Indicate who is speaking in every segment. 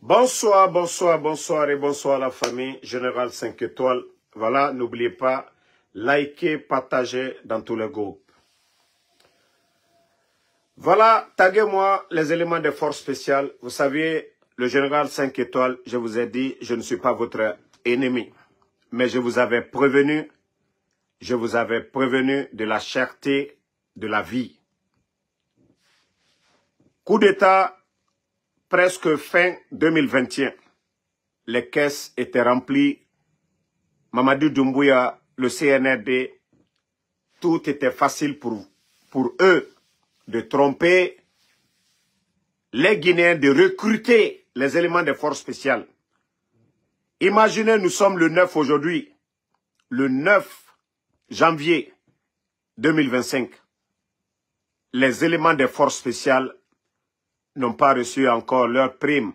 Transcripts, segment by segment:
Speaker 1: Bonsoir, bonsoir, bonsoir et bonsoir la famille Général 5 étoiles. Voilà, n'oubliez pas, likez, partagez dans tous les groupes. Voilà, taguez-moi les éléments des forces spéciales. Vous savez, le Général 5 étoiles, je vous ai dit, je ne suis pas votre ennemi. Mais je vous avais prévenu de la cherté de la vie. Coup d'État, presque fin 2021. Les caisses étaient remplies. Mamadou Doumbouya, le CNRD, tout était facile pour eux de tromper les Guinéens, de recruter les éléments des forces spéciales. Imaginez, nous sommes le 9 aujourd'hui, le 9 janvier 2025. Les éléments des forces spéciales n'ont pas reçu encore leur prime.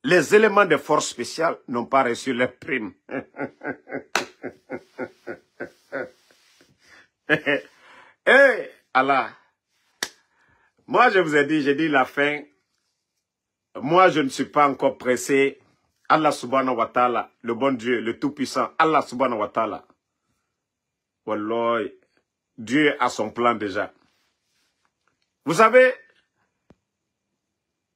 Speaker 1: Les éléments des forces spéciales n'ont pas reçu leur prime. Eh, Allah. Moi, je vous ai dit, j'ai dit la fin. Moi, je ne suis pas encore pressé. Allah subhanahu wa ta'ala, le bon Dieu, le tout-puissant, Allah subhanahu wa ta'ala. Wallah, Dieu a son plan déjà. Vous savez,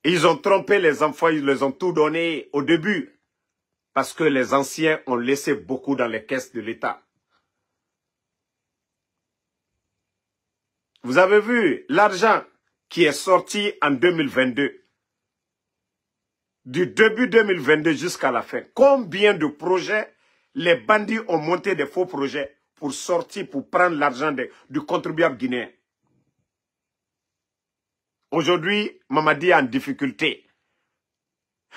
Speaker 1: ils ont trompé les enfants, ils les ont tout donné au début. Parce que les anciens ont laissé beaucoup dans les caisses de l'État. Vous avez vu l'argent qui est sorti en 2022. Du début 2022 jusqu'à la fin. Combien de projets les bandits ont monté des faux projets pour sortir, pour prendre l'argent du contribuable guinéen. Aujourd'hui, Mamadi est en difficulté.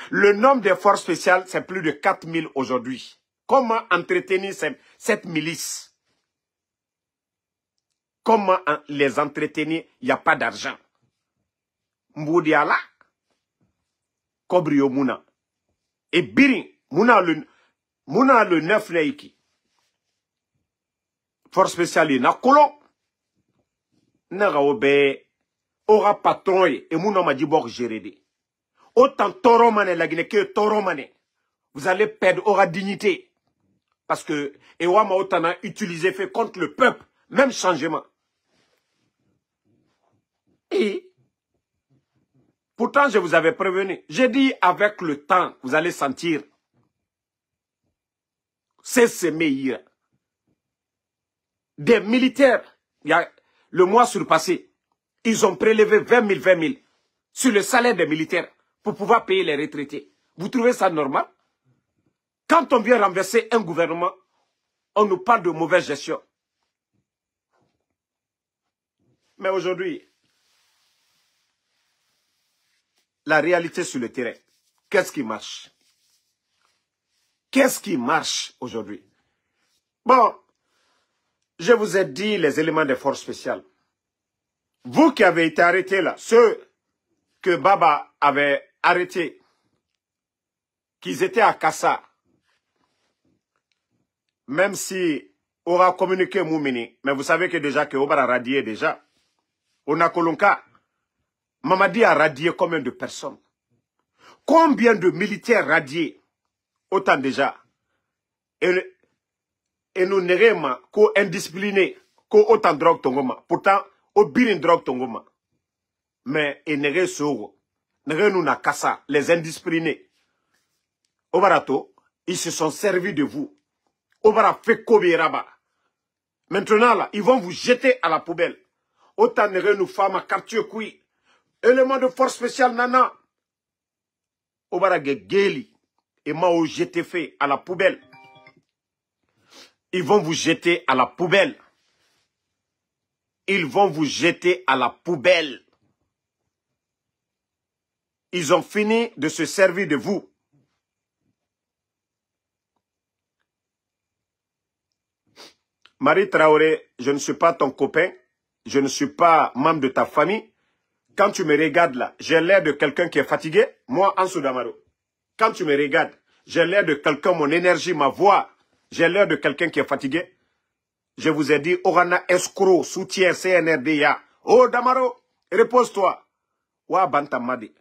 Speaker 1: Le nombre des forces spéciales, c'est plus de 4000 aujourd'hui. Comment entretenir cette milice? Comment les entretenir? Il n'y a pas d'argent. Mboudiala, Kobrio Mouna. Et Birin, Mouna le 9 Neiki. Force spéciale, na kolon. Naga obe, aura patron et Mouna m'a dit bok gérer. Autant Toromane la Guinée que Toromane. Vous allez perdre aura dignité. Parce que Ewama Otana utilisé fait contre le peuple. Même changement. Et pourtant, je vous avais prévenu. J'ai dit avec le temps, vous allez sentir. C'est meilleur. Des militaires, il y a le mois surpassé, ils ont prélevé 20 000 sur le salaire des militaires pour pouvoir payer les retraités. Vous trouvez ça normal? Quand on vient renverser un gouvernement, on nous parle de mauvaise gestion. Mais aujourd'hui, la réalité sur le terrain, qu'est-ce qui marche? Qu'est-ce qui marche aujourd'hui? Bon, je vous ai dit les éléments des forces spéciales. Vous qui avez été arrêtés là, ceux que Baba avait arrêtés, qu'ils étaient à Kassa, même si on a communiqué Moumini, mais vous savez que déjà que Obar a radié déjà. On a Kolonka. Mamadi a radié combien de personnes? Combien de militaires radiés? Autant déjà. Et nous n'érons qu'au indiscipliné, qu'au autant de drogue tongoma. Pourtant, au birin drogue tongoma. Mais et n'érons soro. N'érons nous na kassa, les indisciplinés. Au barato, ils se sont servis de vous. Au bara fait kobiraba. Maintenant là, ils vont vous jeter à la poubelle. Autant n'érons nous femmes à quartier kui. Élément de force spéciale nana. Au bara geli. Et mao jeté fait à la poubelle. Ils vont vous jeter à la poubelle. Ils vont vous jeter à la poubelle. Ils ont fini de se servir de vous. Marie Traoré, je ne suis pas ton copain. Je ne suis pas membre de ta famille. Quand tu me regardes là, j'ai l'air de quelqu'un qui est fatigué. Moi, Ansou Damaro. Quand tu me regardes, j'ai l'air de quelqu'un, mon énergie, ma voix. J'ai l'air de quelqu'un qui est fatigué. Je vous ai dit, Orana escroc, soutien CNRDA. Oh Damaro, repose-toi. Wa Bantamadi.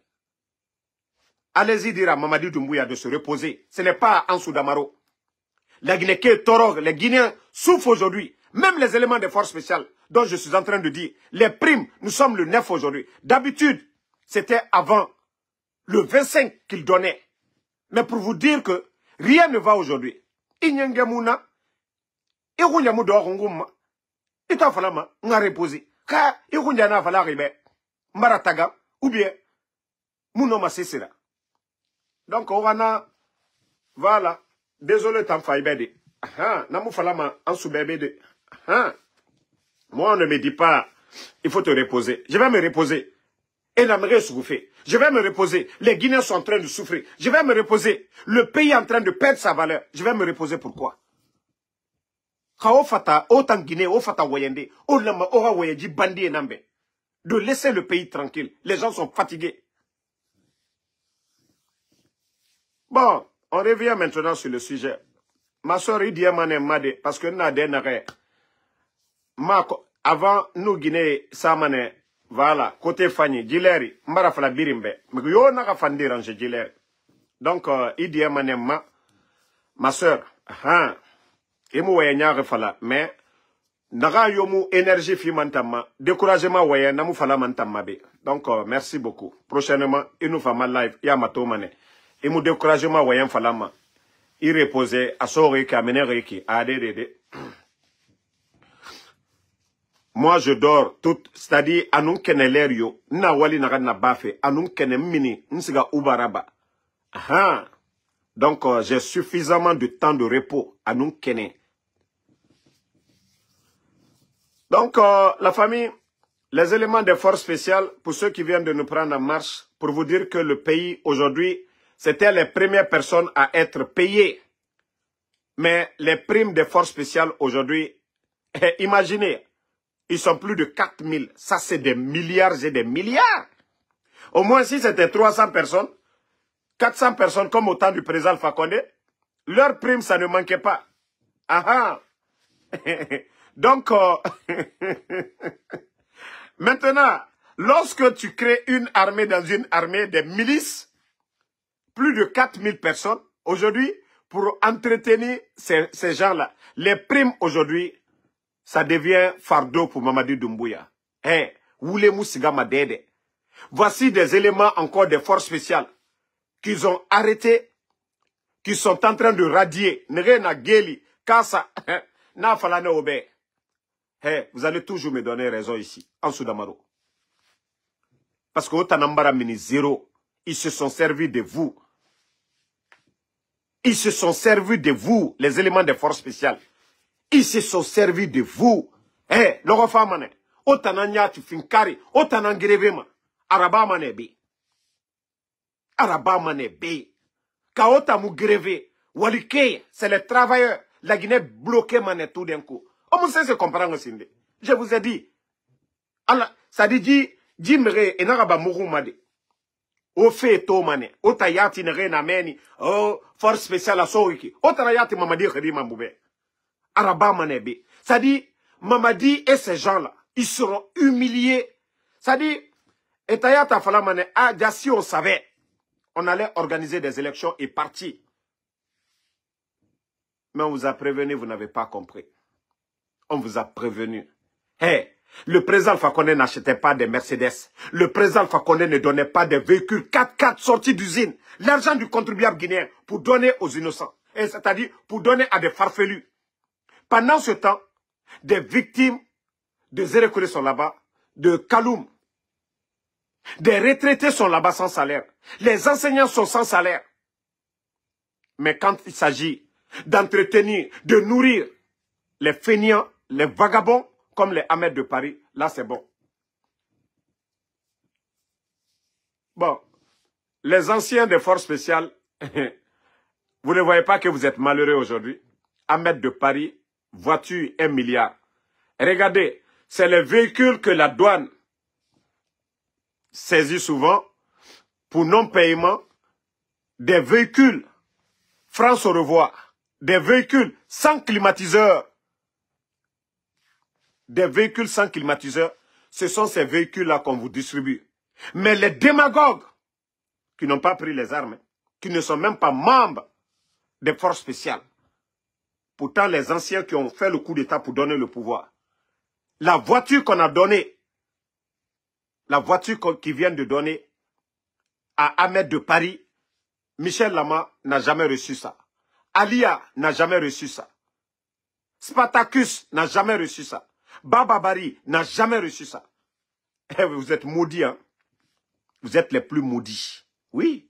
Speaker 1: Allez-y dire à Mamadi Doumbouya de se reposer. Ce n'est pas Ansou Damaro. La Guinée qui est Torog, les Guinéens souffrent aujourd'hui. Même les éléments des forces spéciales dont je suis en train de dire. Les primes, nous sommes le 9 aujourd'hui. D'habitude, c'était avant le 25 qu'ils donnaient. Mais pour vous dire que rien ne va aujourd'hui. Inyengemuna, Irunyamu Doronguma, Itafalama, on a reposé. Car Irunyana Vala Ribe, Marataga, ou bien Mounoma Sessera. Donc, on a, voilà, désolé, t'en fais bébé. Namou Falama, en sous bébé. Moi, on ne me dit pas, il faut te reposer. Je vais me reposer. Et l'Amérique souffre. Je vais me reposer. Les Guinéens sont en train de souffrir. Je vais me reposer. Le pays est en train de perdre sa valeur. Je vais me reposer. Pourquoi? Autant Guinée, Ofata Wayende, Olama, Ora Wayeji, Bandi et Nambe. De laisser le pays tranquille. Les gens sont fatigués. Bon, on revient maintenant sur le sujet. Ma soeur Idia Mane Made, parce que nous avons avant nous Guinée, Samane, voilà, côté Fanny, Gileri, Marafala Birimbe, mais yo n'a pas déranger Gileri. Donc, Idia Mane ma soeur, et moi, il y a refala, mais, naga yomu énergie fi mantama, découragement waye, namu fala mantama be. Donc, merci beaucoup. Prochainement, il nous fait mal live, il y a mato mane. Et mon découragement waye falama, il reposait, à sori qui amené reiki, à adédé. Moi, je dors tout, c'est-à-dire, anun kene l'air yo, na wali naga na bafe, anun kene mini, nsiga ubaraba. Donc, j'ai suffisamment de temps de repos, anun kene. Donc, la famille, les éléments des forces spéciales, pour ceux qui viennent de nous prendre en marche, pour vous dire que le pays, aujourd'hui, c'était les premières personnes à être payées. Mais les primes des forces spéciales, aujourd'hui, imaginez, ils sont plus de 4000. Ça, c'est des milliards et des milliards. Au moins, si c'était 300 personnes, 400 personnes, comme au temps du président Alpha Condé, leur prime, ça ne manquait pas. Donc, maintenant, lorsque tu crées une armée dans une armée des milices, plus de 4000 personnes, aujourd'hui, pour entretenir ces gens-là, les primes aujourd'hui, ça devient fardeau pour Mamadi Doumbouya. Voici des éléments encore des forces spéciales qu'ils ont arrêtés, qui sont en train de radier. Vous allez toujours me donner raison ici, en Soudamaro. Parce que Otanambara Mini zéro, ils se sont servis de vous. Ils se sont servis de vous, les éléments des forces spéciales. Ils se sont servis de vous. Loro famane. Otananya tu finkari. Otanangirevema. Araba mane be. Araba mane be. Kaota mu greve. Walike, c'est les travailleurs. La Guinée bloquée mane tout d'un coup. On sait se comprendre aussi. Je vous ai dit. Allah, ça dit, Jimre et Naraba Murumade. O fait to mane. Otayati nere na meni. Oh, force spéciale à Soriki. Otayati mamadi khadima moube. Araba Manebe. Ça dit, Mamadi et ces gens-là, ils seront humiliés. Ça dit, Etayata Falamane, déjà si on savait, on allait organiser des élections et partir. Mais on vous a prévenu, vous n'avez pas compris. On vous a prévenu. Le président Alpha Condé n'achetait pas des Mercedes. Le président Alpha Condé ne donnait pas des véhicules 4x4 sortis d'usine. L'argent du contribuable guinéen pour donner aux innocents. C'est-à-dire pour donner à des farfelus. Pendant ce temps, des victimes de Zérekouré sont là-bas, de Kaloum. Des retraités sont là-bas sans salaire. Les enseignants sont sans salaire. Mais quand il s'agit d'entretenir, de nourrir les fainéants, les vagabonds, comme les Ahmed de Paris, là c'est bon. Bon, les anciens des forces spéciales, vous ne voyez pas que vous êtes malheureux aujourd'hui. Ahmed de Paris, voiture 1 milliard. Regardez, c'est les véhicules que la douane saisit souvent pour non-paiement. Des véhicules, France au revoir, des véhicules sans climatiseur. Des véhicules sans climatiseur, ce sont ces véhicules-là qu'on vous distribue. Mais les démagogues qui n'ont pas pris les armes, qui ne sont même pas membres des forces spéciales, pourtant les anciens qui ont fait le coup d'État pour donner le pouvoir, la voiture qu'on a donnée, la voiture qu'ils viennent de donner à Ahmed de Paris, Michel Lama n'a jamais reçu ça. Alia n'a jamais reçu ça. Spartacus n'a jamais reçu ça. Bababari n'a jamais reçu ça. Eh, vous êtes maudits, hein? Vous êtes les plus maudits. Oui.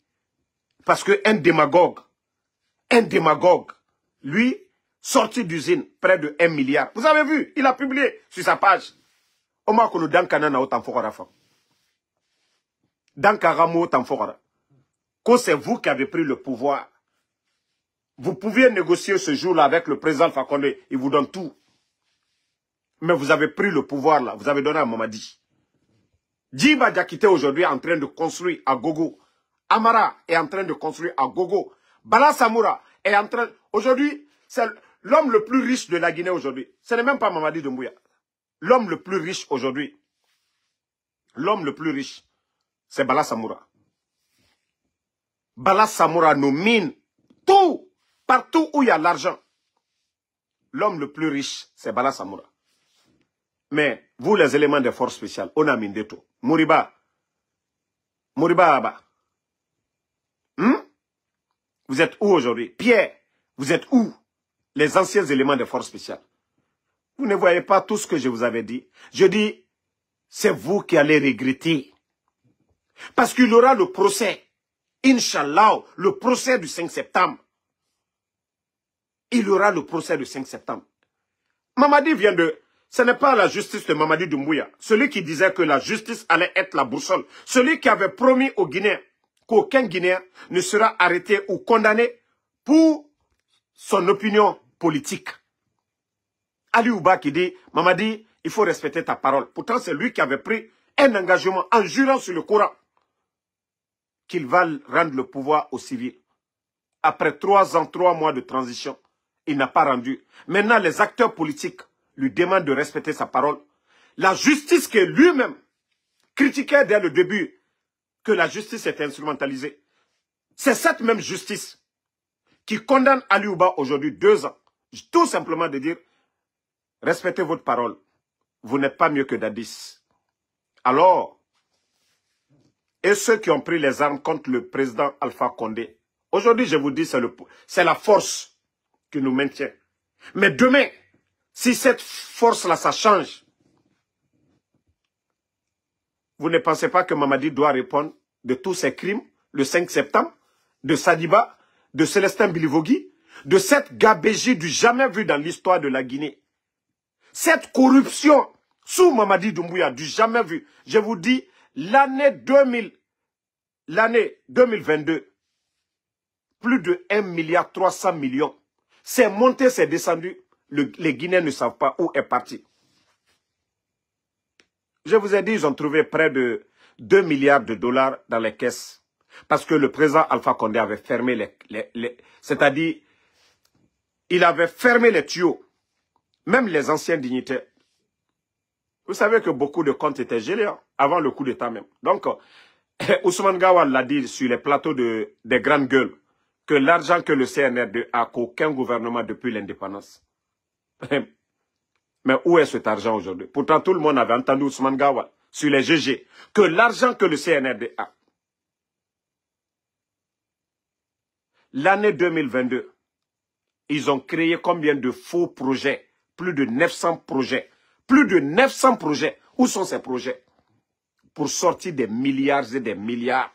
Speaker 1: Parce qu'un démagogue, lui, sorti d'usine, près de 1 milliard. Vous avez vu, il a publié sur sa page. Oma kono dankana na otan fokora fa. Dankara mo otan fokora. Quand c'est vous qui avez pris le pouvoir, vous pouviez négocier ce jour-là avec le président Alpha Condé. Il vous donne tout. Mais vous avez pris le pouvoir là. Vous avez donné à Mamadi. Djiba Diakité aujourd'hui est en train de construire à gogo. Amara est en train de construire à gogo. Bala Samoura est en train... Aujourd'hui, c'est l'homme le plus riche de la Guinée aujourd'hui. Ce n'est même pas Mamadi Doumbouya. L'homme le plus riche aujourd'hui. L'homme le plus riche, c'est Bala Samoura. Bala Samoura nous mine tout. Partout où il y a l'argent, l'homme le plus riche, c'est Bala Samoura. Mais vous, les éléments des forces spéciales, on a mine tout. Mouriba. Mouriba Abba. Vous êtes où aujourd'hui? Pierre, vous êtes où? Les anciens éléments des forces spéciales. Vous ne voyez pas tout ce que je vous avais dit. Je dis, c'est vous qui allez regretter. Parce qu'il y aura le procès. Inch'Allah, le procès du 5 septembre. Il y aura le procès du 5 septembre. Mamadi vient de... Ce n'est pas la justice de Mamadi Doumbouya. Celui qui disait que la justice allait être la boussole. Celui qui avait promis aux Guinéens qu'aucun Guinéen ne sera arrêté ou condamné pour son opinion politique. Ali Ouba qui dit, Mamadi, il faut respecter ta parole. Pourtant, c'est lui qui avait pris un engagement en jurant sur le Coran qu'il va rendre le pouvoir aux civils. Après 3 ans, 3 mois de transition, il n'a pas rendu. Maintenant, les acteurs politiques lui demandent de respecter sa parole. La justice que lui-même critiquait dès le début, que la justice est instrumentalisée. C'est cette même justice qui condamne Ali Ouba aujourd'hui 2 ans. Tout simplement de dire, respectez votre parole. Vous n'êtes pas mieux que Dadis. Alors, et ceux qui ont pris les armes contre le président Alpha Condé, aujourd'hui, je vous dis, c'est la force qui nous maintient. Mais demain, si cette force-là, ça change, vous ne pensez pas que Mamadi doit répondre de tous ses crimes, le 5 septembre, de Sadiba, de Célestin Bilivogui, de cette gabégie du jamais vu dans l'histoire de la Guinée. Cette corruption sous Mamadi Doumbouya, du jamais vu. Je vous dis, l'année 2022, plus de 1,3 milliard. C'est monté, c'est descendu. Les Guinéens ne savent pas où est parti. Je vous ai dit, ils ont trouvé près de 2 milliards de dollars dans les caisses. Parce que le président Alpha Condé avait fermé c'est-à-dire, il avait fermé les tuyaux. Même les anciens dignitaires. Vous savez que beaucoup de comptes étaient gelés, hein, avant le coup d'État même. Donc, Ousmane Gawal l'a dit sur les plateaux des grandes gueules, que l'argent que le CNRD a qu'aucun gouvernement depuis l'indépendance. Mais où est cet argent aujourd'hui? Pourtant, tout le monde avait entendu Ousmane Gawal sur les GG, que l'argent que le CNRD a. L'année 2022, ils ont créé combien de faux projets? Plus de 900 projets. Plus de 900 projets. Où sont ces projets? Pour sortir des milliards et des milliards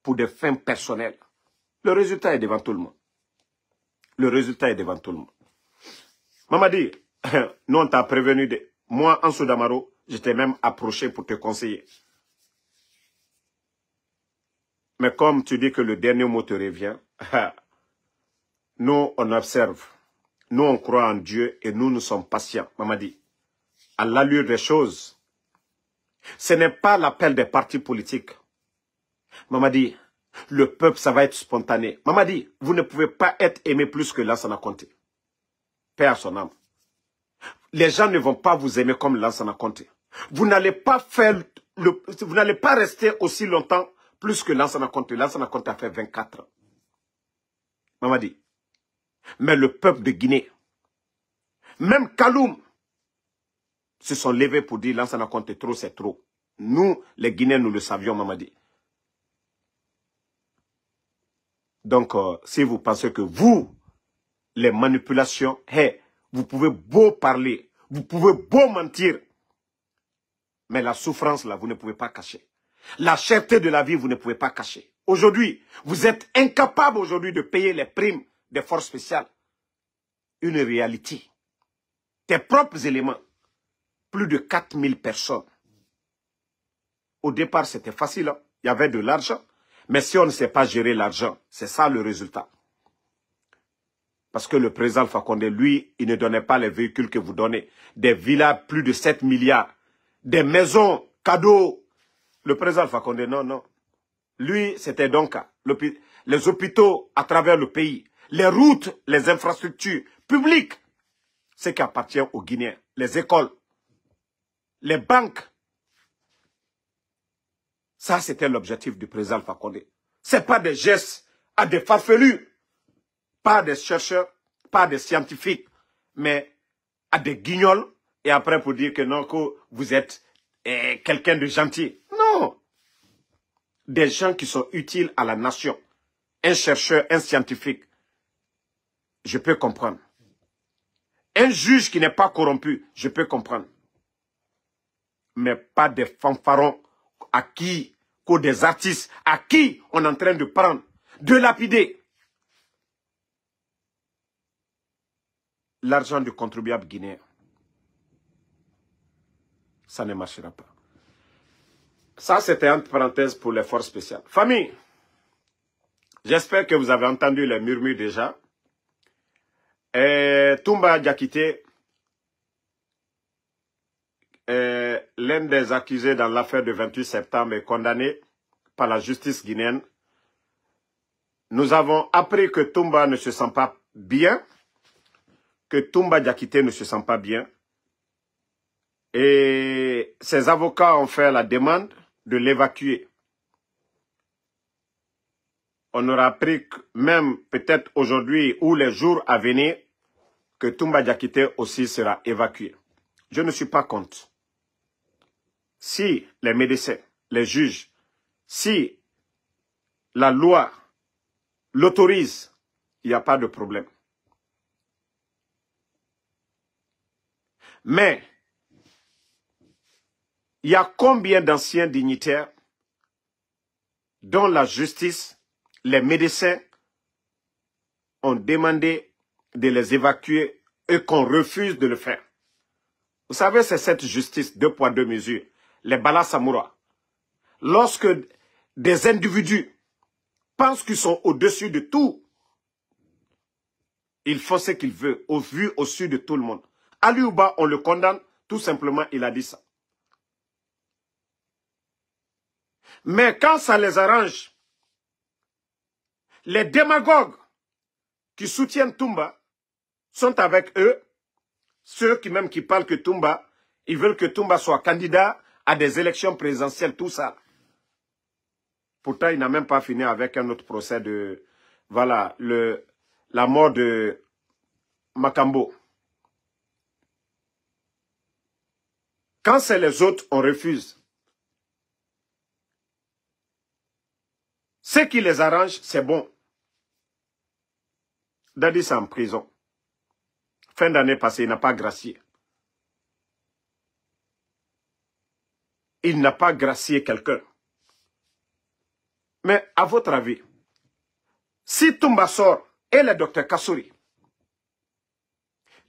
Speaker 1: pour des fins personnelles. Le résultat est devant tout le monde. Le résultat est devant tout le monde. Mamadi, nous on t'a prévenu. Moi, en Soudamaro, je t'ai même approché pour te conseiller. Mais comme tu dis que le dernier mot te revient, nous on observe. Nous on croit en Dieu et nous sommes patients. Mamadi, à l'allure des choses, ce n'est pas l'appel des partis politiques. Mamadi, le peuple, ça va être spontané. Mamadi, vous ne pouvez pas être aimé plus que Lansana Conté. Paix à son âme. Les gens ne vont pas vous aimer comme Lansana Conté. Vous n'allez pas faire vous n'allez pas rester aussi longtemps plus que Lansana Conté. Lansana Conté a fait 24 ans. Mamadi. Mais le peuple de Guinée, même Kaloum, se sont levés pour dire Lansana Conté trop, c'est trop. Nous, les Guinéens, nous le savions, Mamadi. Donc, si vous pensez que vous, les manipulations, hey, vous pouvez beau parler, vous pouvez beau mentir, mais la souffrance, là, vous ne pouvez pas cacher. La cherté de la vie, vous ne pouvez pas cacher. Aujourd'hui, vous êtes incapable aujourd'hui de payer les primes des forces spéciales. Une réalité. Tes propres éléments. Plus de 4000 personnes. Au départ, c'était facile. Hein? Il y avait de l'argent. Mais si on ne sait pas gérer l'argent, c'est ça le résultat. Parce que le président Alpha Condé, lui, il ne donnait pas les véhicules que vous donnez. Des villas, plus de 7 milliards. Des maisons, cadeaux. Le président Alpha Condé, non, non. Lui, c'était donc les hôpitaux à travers le pays. Les routes, les infrastructures publiques. Ce qui appartient aux Guinéens. Les écoles. Les banques. Ça, c'était l'objectif du président Alpha Condé. Ce n'est pas des gestes à des farfelus. Pas des chercheurs, pas des scientifiques, mais à des guignols. Et après pour dire que non, que vous êtes quelqu'un de gentil. Non. Des gens qui sont utiles à la nation. Un chercheur, un scientifique. Je peux comprendre. Un juge qui n'est pas corrompu, je peux comprendre. Mais pas des fanfarons à qui, que des artistes, à qui on est en train de prendre, de lapider. L'argent du contribuable guinéen. Ça ne marchera pas. Ça, c'était entre parenthèses pour les forces spéciales. Famille, j'espère que vous avez entendu les murmures déjà. Toumba Diakité, l'un des accusés dans l'affaire du 28 septembre, est condamné par la justice guinéenne. Nous avons appris que Toumba ne se sent pas bien, que Toumba Diakité ne se sent pas bien. Et ses avocats ont fait la demande de l'évacuer. On aura appris même peut-être aujourd'hui ou les jours à venir que Toumba Diakité aussi sera évacué. Je ne suis pas contre. Si les médecins, les juges, si la loi l'autorise, il n'y a pas de problème. Mais, il y a combien d'anciens dignitaires dont la justice, les médecins ont demandé de les évacuer et qu'on refuse de le faire. Vous savez, c'est cette justice, 2 poids 2 mesures, les Bala Samoura. Lorsque des individus pensent qu'ils sont au-dessus de tout, ils font ce qu'ils veulent, au vu, au-dessus de tout le monde. Ali Ouba, on le condamne, tout simplement, il a dit ça. Mais quand ça les arrange, les démagogues qui soutiennent Toumba sont avec eux, ceux qui parlent que Toumba, ils veulent que Toumba soit candidat à des élections présidentielles, tout ça. Pourtant, il n'a même pas fini avec un autre procès de, voilà, la mort de Makambo. Quand c'est les autres, on refuse. Ce qui les arrange, c'est bon. Dadi est en prison. Fin d'année passée, il n'a pas gracié. Il n'a pas gracié quelqu'un. Mais à votre avis, si Toumba sort et le docteur Kassouri,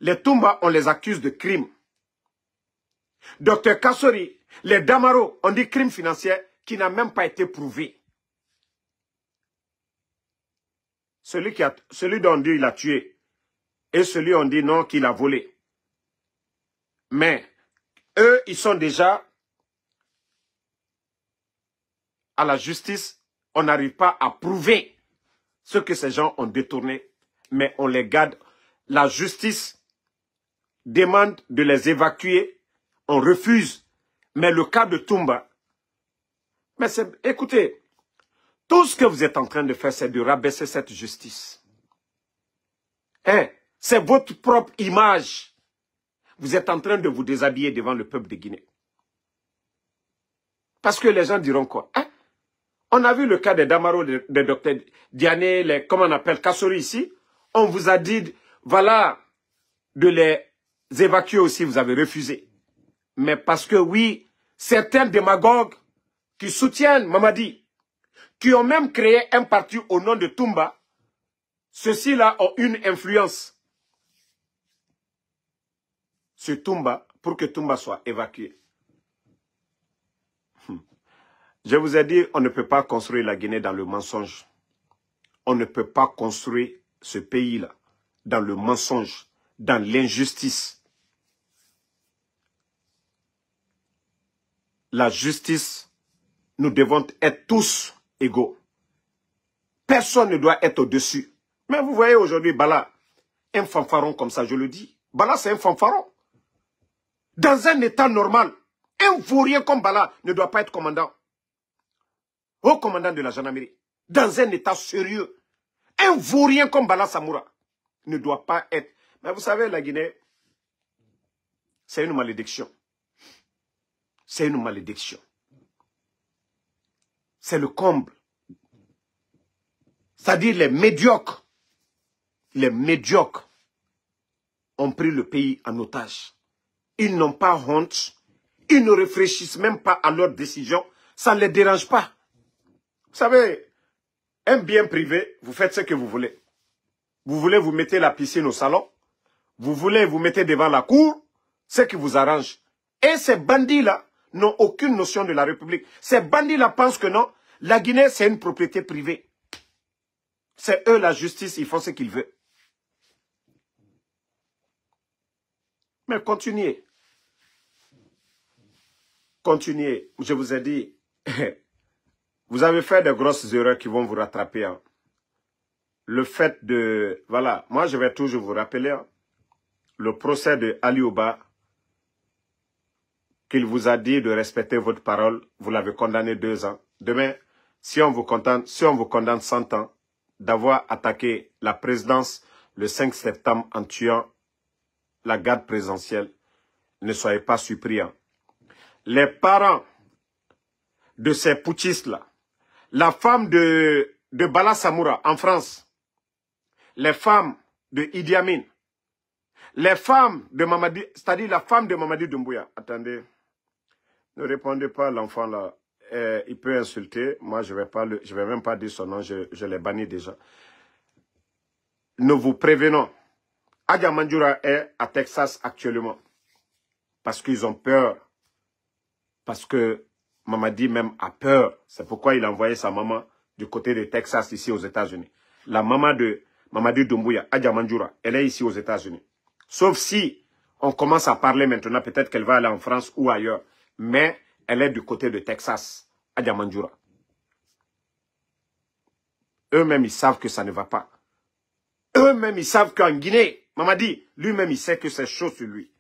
Speaker 1: les Toumba, on les accuse de crime. Docteur Kassouri, les Damaro, on dit crime financier qui n'a même pas été prouvé. Celui dont on dit il a tué et celui on dit non qu'il a volé. Mais eux, ils sont déjà à la justice. On n'arrive pas à prouver ce que ces gens ont détourné, mais on les garde. La justice demande de les évacuer. On refuse. Mais le cas de Toumba, Mais écoutez, tout ce que vous êtes en train de faire, c'est de rabaisser cette justice. Hein? C'est votre propre image. Vous êtes en train de vous déshabiller devant le peuple de Guinée. Parce que les gens diront quoi? Hein? On a vu le cas de Damaro, de Dr Diané, comment on appelle, Kassori ici. On vous a dit, voilà, de les évacuer aussi, vous avez refusé. Mais parce que oui, certains démagogues qui soutiennent Mamadi, qui ont même créé un parti au nom de Toumba, ceux-ci-là ont une influence sur Toumba pour que Toumba soit évacué. Je vous ai dit, on ne peut pas construire la Guinée dans le mensonge. On ne peut pas construire ce pays-là dans le mensonge, dans l'injustice. La justice, nous devons être tous égaux. Personne ne doit être au-dessus. Mais vous voyez aujourd'hui, Bala, un fanfaron comme ça, je le dis. Bala, c'est un fanfaron. Dans un état normal, un vaurien comme Bala ne doit pas être commandant. Haut commandant de la gendarmerie. Dans un état sérieux. Un vaurien comme Bala Samoura ne doit pas être. Mais vous savez, la Guinée, c'est une malédiction. C'est une malédiction. C'est le comble. C'est-à-dire les médiocres ont pris le pays en otage. Ils n'ont pas honte. Ils ne réfléchissent même pas à leurs décisions. Ça ne les dérange pas. Vous savez, un bien privé, vous faites ce que vous voulez. Vous voulez vous mettez la piscine au salon. Vous voulez vous mettez devant la cour. Ce qui vous arrange. Et ces bandits-là n'ont aucune notion de la République. Ces bandits-là pensent que non, la Guinée, c'est une propriété privée. C'est eux la justice, ils font ce qu'ils veulent. Mais continuez. Continuez. Je vous ai dit, vous avez fait de grosses erreurs qui vont vous rattraper. Hein. Le fait de... Voilà, moi je vais toujours vous rappeler hein, le procès de Ali Ouba, qu'il vous a dit de respecter votre parole, vous l'avez condamné 2 ans. Demain, si on vous condamne 100 ans d'avoir attaqué la présidence le 5 septembre en tuant la garde présidentielle, ne soyez pas surpris. Hein. Les parents de ces putschistes-là, la femme de Bala Samoura en France, les femmes de Idi Amin, les femmes de Mamadi, c'est-à-dire la femme de Mamadi Doumbouya. Attendez, ne répondez pas à l'enfant là. Il peut insulter. Moi, je vais même pas dire son nom. Je l'ai banni déjà. Nous vous prévenons. Adja Mandjoura est à Texas actuellement. Parce qu'ils ont peur. Parce que Mamadi même a peur. C'est pourquoi il a envoyé sa maman du côté de Texas, ici aux États-Unis. La maman de Mamadi Doumbouya, Adja Mandjoura, elle est ici aux États-Unis. Sauf si on commence à parler maintenant, peut-être qu'elle va aller en France ou ailleurs. Mais elle est du côté de Texas, Adja Mandjoura. Eux-mêmes, ils savent que ça ne va pas. Eux-mêmes, ils savent qu'en Guinée, Mamadi, lui-même, il sait que c'est chaud sur lui.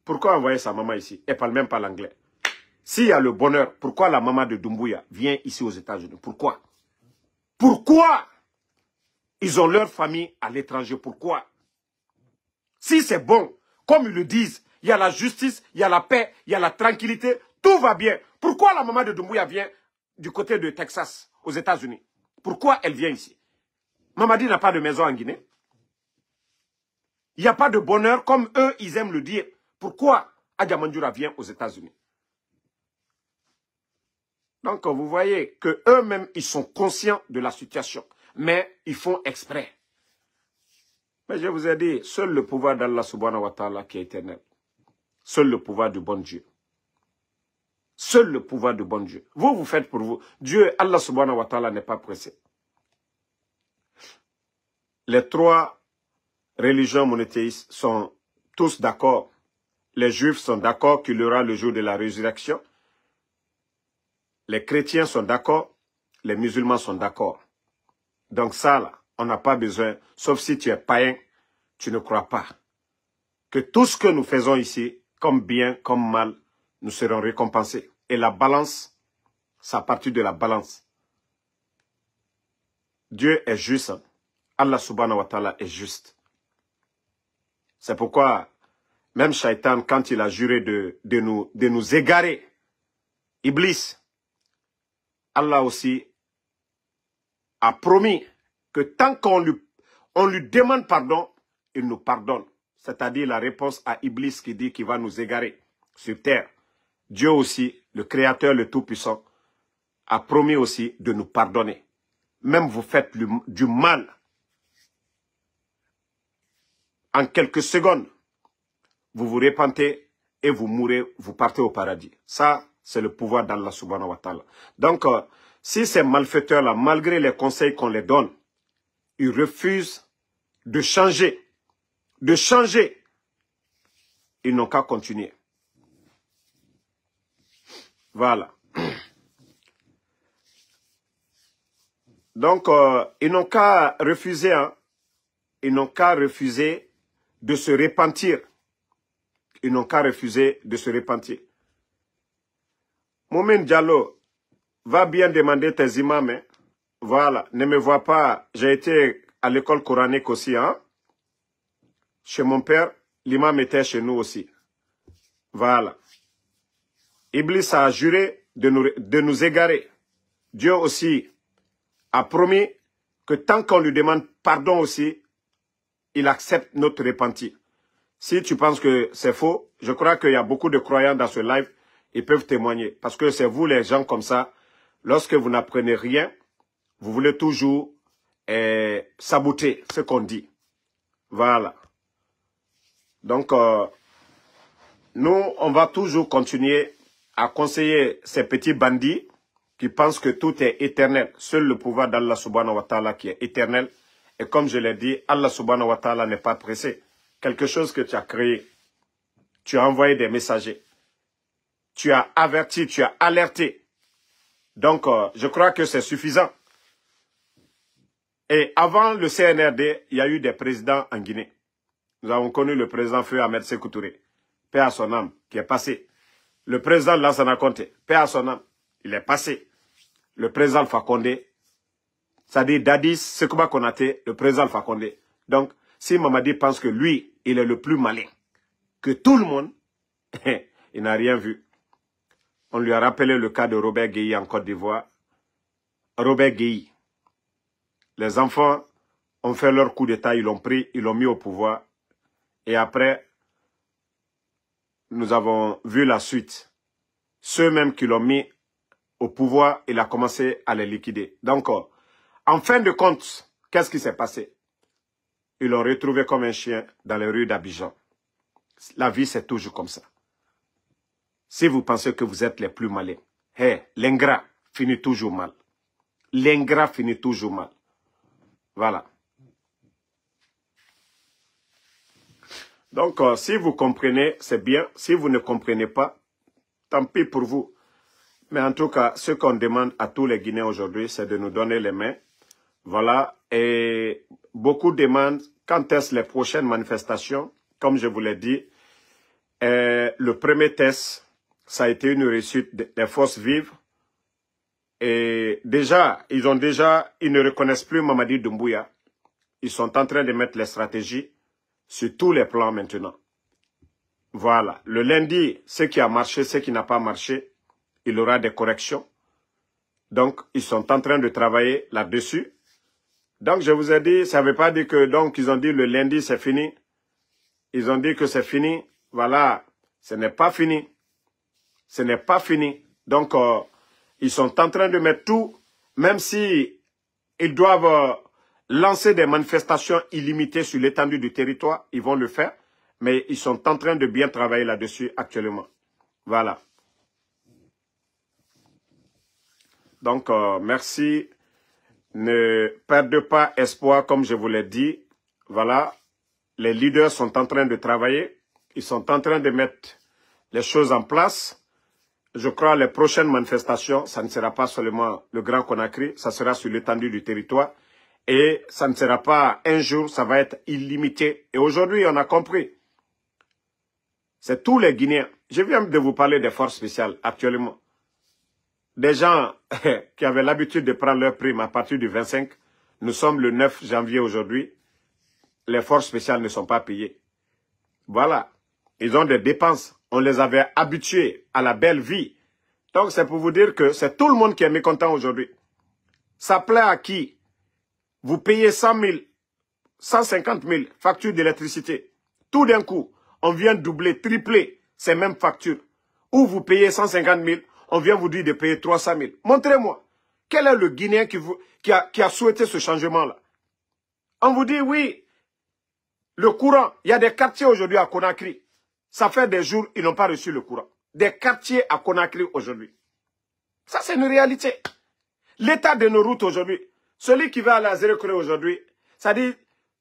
Speaker 1: Pourquoi envoyer sa maman ici? Elle ne parle même pas l'anglais. S'il y a le bonheur, pourquoi la maman de Doumbouya vient ici aux États-Unis? Pourquoi? Pourquoi ils ont leur famille à l'étranger? Pourquoi? Si c'est bon, comme ils le disent, il y a la justice, il y a la paix, il y a la tranquillité, tout va bien. Pourquoi la maman de Doumbouya vient du côté de Texas, aux États-Unis? Pourquoi elle vient ici? Mamadi n'a pas de maison en Guinée. Il n'y a pas de bonheur comme eux, ils aiment le dire. Pourquoi Adja Mandjoura vient aux États-Unis? Donc, vous voyez que eux-mêmes, ils sont conscients de la situation. Mais ils font exprès. Mais je vous ai dit, seul le pouvoir d'Allah subhanahu wa ta'ala qui est éternel. Seul le pouvoir du bon Dieu. Seul le pouvoir du bon Dieu. Vous, vous faites pour vous. Dieu, Allah subhanahu wa ta'ala n'est pas pressé. Les 3 religions monothéistes sont tous d'accord. Les juifs sont d'accord qu'il y aura le jour de la résurrection. Les chrétiens sont d'accord. Les musulmans sont d'accord. Donc ça, là, on n'a pas besoin, sauf si tu es païen, tu ne crois pas. Que tout ce que nous faisons ici, comme bien, comme mal, nous serons récompensés. Et la balance, c'est à partir de la balance. Dieu est juste. Allah subhanahu wa ta'ala est juste. C'est pourquoi, même Shaitan, quand il a juré de nous égarer, Iblis, Allah aussi a promis que tant qu'on lui demande pardon, il nous pardonne. C'est-à-dire la réponse à Iblis qui dit qu'il va nous égarer sur terre. Dieu aussi, le Créateur, le Tout-Puissant, a promis aussi de nous pardonner. Même vous faites du mal. En quelques secondes, vous vous repentez et vous mourrez, vous partez au paradis. Ça, c'est le pouvoir d'Allah subhanahu wa ta'ala. Donc, si ces malfaiteurs-là, malgré les conseils qu'on les donne, ils refusent de changer, ils n'ont qu'à continuer. Voilà. Donc, ils n'ont qu'à refuser, ils n'ont qu'à refuser de se repentir. Ils n'ont qu'à refuser de se repentir. Momin Diallo, va bien demander tes imams. Hein. Voilà, ne me vois pas. J'ai été à l'école coranique aussi. Hein. Chez mon père, l'imam était chez nous aussi. Voilà. Iblis a juré de nous égarer. Dieu aussi a promis que tant qu'on lui demande pardon aussi, il accepte notre repentir. Si tu penses que c'est faux, je crois qu'il y a beaucoup de croyants dans ce live, ils peuvent témoigner. Parce que c'est vous les gens comme ça, lorsque vous n'apprenez rien, vous voulez toujours saboter ce qu'on dit. Voilà. Donc, nous, on va toujours continuer à conseiller ces petits bandits qui pensent que tout est éternel. Seul le pouvoir d'Allah subhanahu wa ta'ala qui est éternel. Et comme je l'ai dit, Allah subhanahu wa ta'ala n'est pas pressé. Quelque chose que tu as créé, tu as envoyé des messagers, tu as averti, tu as alerté. Donc, je crois que c'est suffisant. Et avant le CNRD, il y a eu des présidents en Guinée. Nous avons connu le président Feu Ahmed Sékou Touré, paix à son âme, qui est passé. Le président Lansana Conté, paix à son âme, il est passé. Le président Alpha Condé, c'est-à-dire Dadis Sekouba Konaté, le président Alpha Condé. Donc, si Mamadi pense que lui, il est le plus malin que tout le monde, il n'a rien vu. On lui a rappelé le cas de Robert Guéhi en Côte d'Ivoire. Robert Guéhi. Les enfants ont fait leur coup d'État, ils l'ont pris, ils l'ont mis au pouvoir. Et après, nous avons vu la suite. Ceux-mêmes qui l'ont mis au pouvoir, il a commencé à les liquider. Donc, en fin de compte, qu'est-ce qui s'est passé? Ils l'ont retrouvé comme un chien dans les rues d'Abidjan. La vie, c'est toujours comme ça. Si vous pensez que vous êtes les plus malins, l'ingrat finit toujours mal. L'ingrat finit toujours mal. Voilà. Donc, si vous comprenez, c'est bien. Si vous ne comprenez pas, tant pis pour vous. Mais en tout cas, ce qu'on demande à tous les Guinéens aujourd'hui, c'est de nous donner les mains. Voilà. Et beaucoup demandent quand est-ce les prochaines manifestations. Comme je vous l'ai dit, le premier test, ça a été une réussite des forces vives. Et déjà, ils ne reconnaissent plus Mamadi Doumbouya. Ils sont en train de mettre les stratégies sur tous les plans maintenant. Voilà. Le lundi, ce qui a marché, ce qui n'a pas marché, il y aura des corrections. Donc, ils sont en train de travailler là-dessus. Donc, je vous ai dit, ça ne veut pas dire que, donc, ils ont dit le lundi, c'est fini. Ils ont dit que c'est fini. Voilà. Ce n'est pas fini. Ce n'est pas fini. Donc, ils sont en train de mettre tout, même si ils doivent lancer des manifestations illimitées sur l'étendue du territoire, ils vont le faire. Mais ils sont en train de bien travailler là-dessus actuellement. Voilà. Donc, merci. Ne perdez pas espoir, comme je vous l'ai dit. Voilà. Les leaders sont en train de travailler. Ils sont en train de mettre les choses en place. Je crois que les prochaines manifestations, ça ne sera pas seulement le Grand Conakry, ça sera sur l'étendue du territoire. Et ça ne sera pas un jour, ça va être illimité. Et aujourd'hui, on a compris. C'est tous les Guinéens. Je viens de vous parler des forces spéciales actuellement. des gens qui avaient l'habitude de prendre leur prime à partir du 25, nous sommes le 9 janvier aujourd'hui, les forces spéciales ne sont pas payées. Voilà, ils ont des dépenses, on les avait habitués à la belle vie. Donc c'est pour vous dire que c'est tout le monde qui est mécontent aujourd'hui. Ça plaît à qui? Vous payez 100 000, 150 000 factures d'électricité. Tout d'un coup, on vient doubler, tripler ces mêmes factures. Ou vous payez 150 000, on vient vous dire de payer 300 000. Montrez-moi, quel est le Guinéen qui a souhaité ce changement-là? On vous dit oui, le courant, il y a des quartiers aujourd'hui à Conakry. Ça fait des jours, ils n'ont pas reçu le courant. Des quartiers à Conakry aujourd'hui. Ça, c'est une réalité. L'état de nos routes aujourd'hui, celui qui va à la Zéro aujourd'hui, ça dit,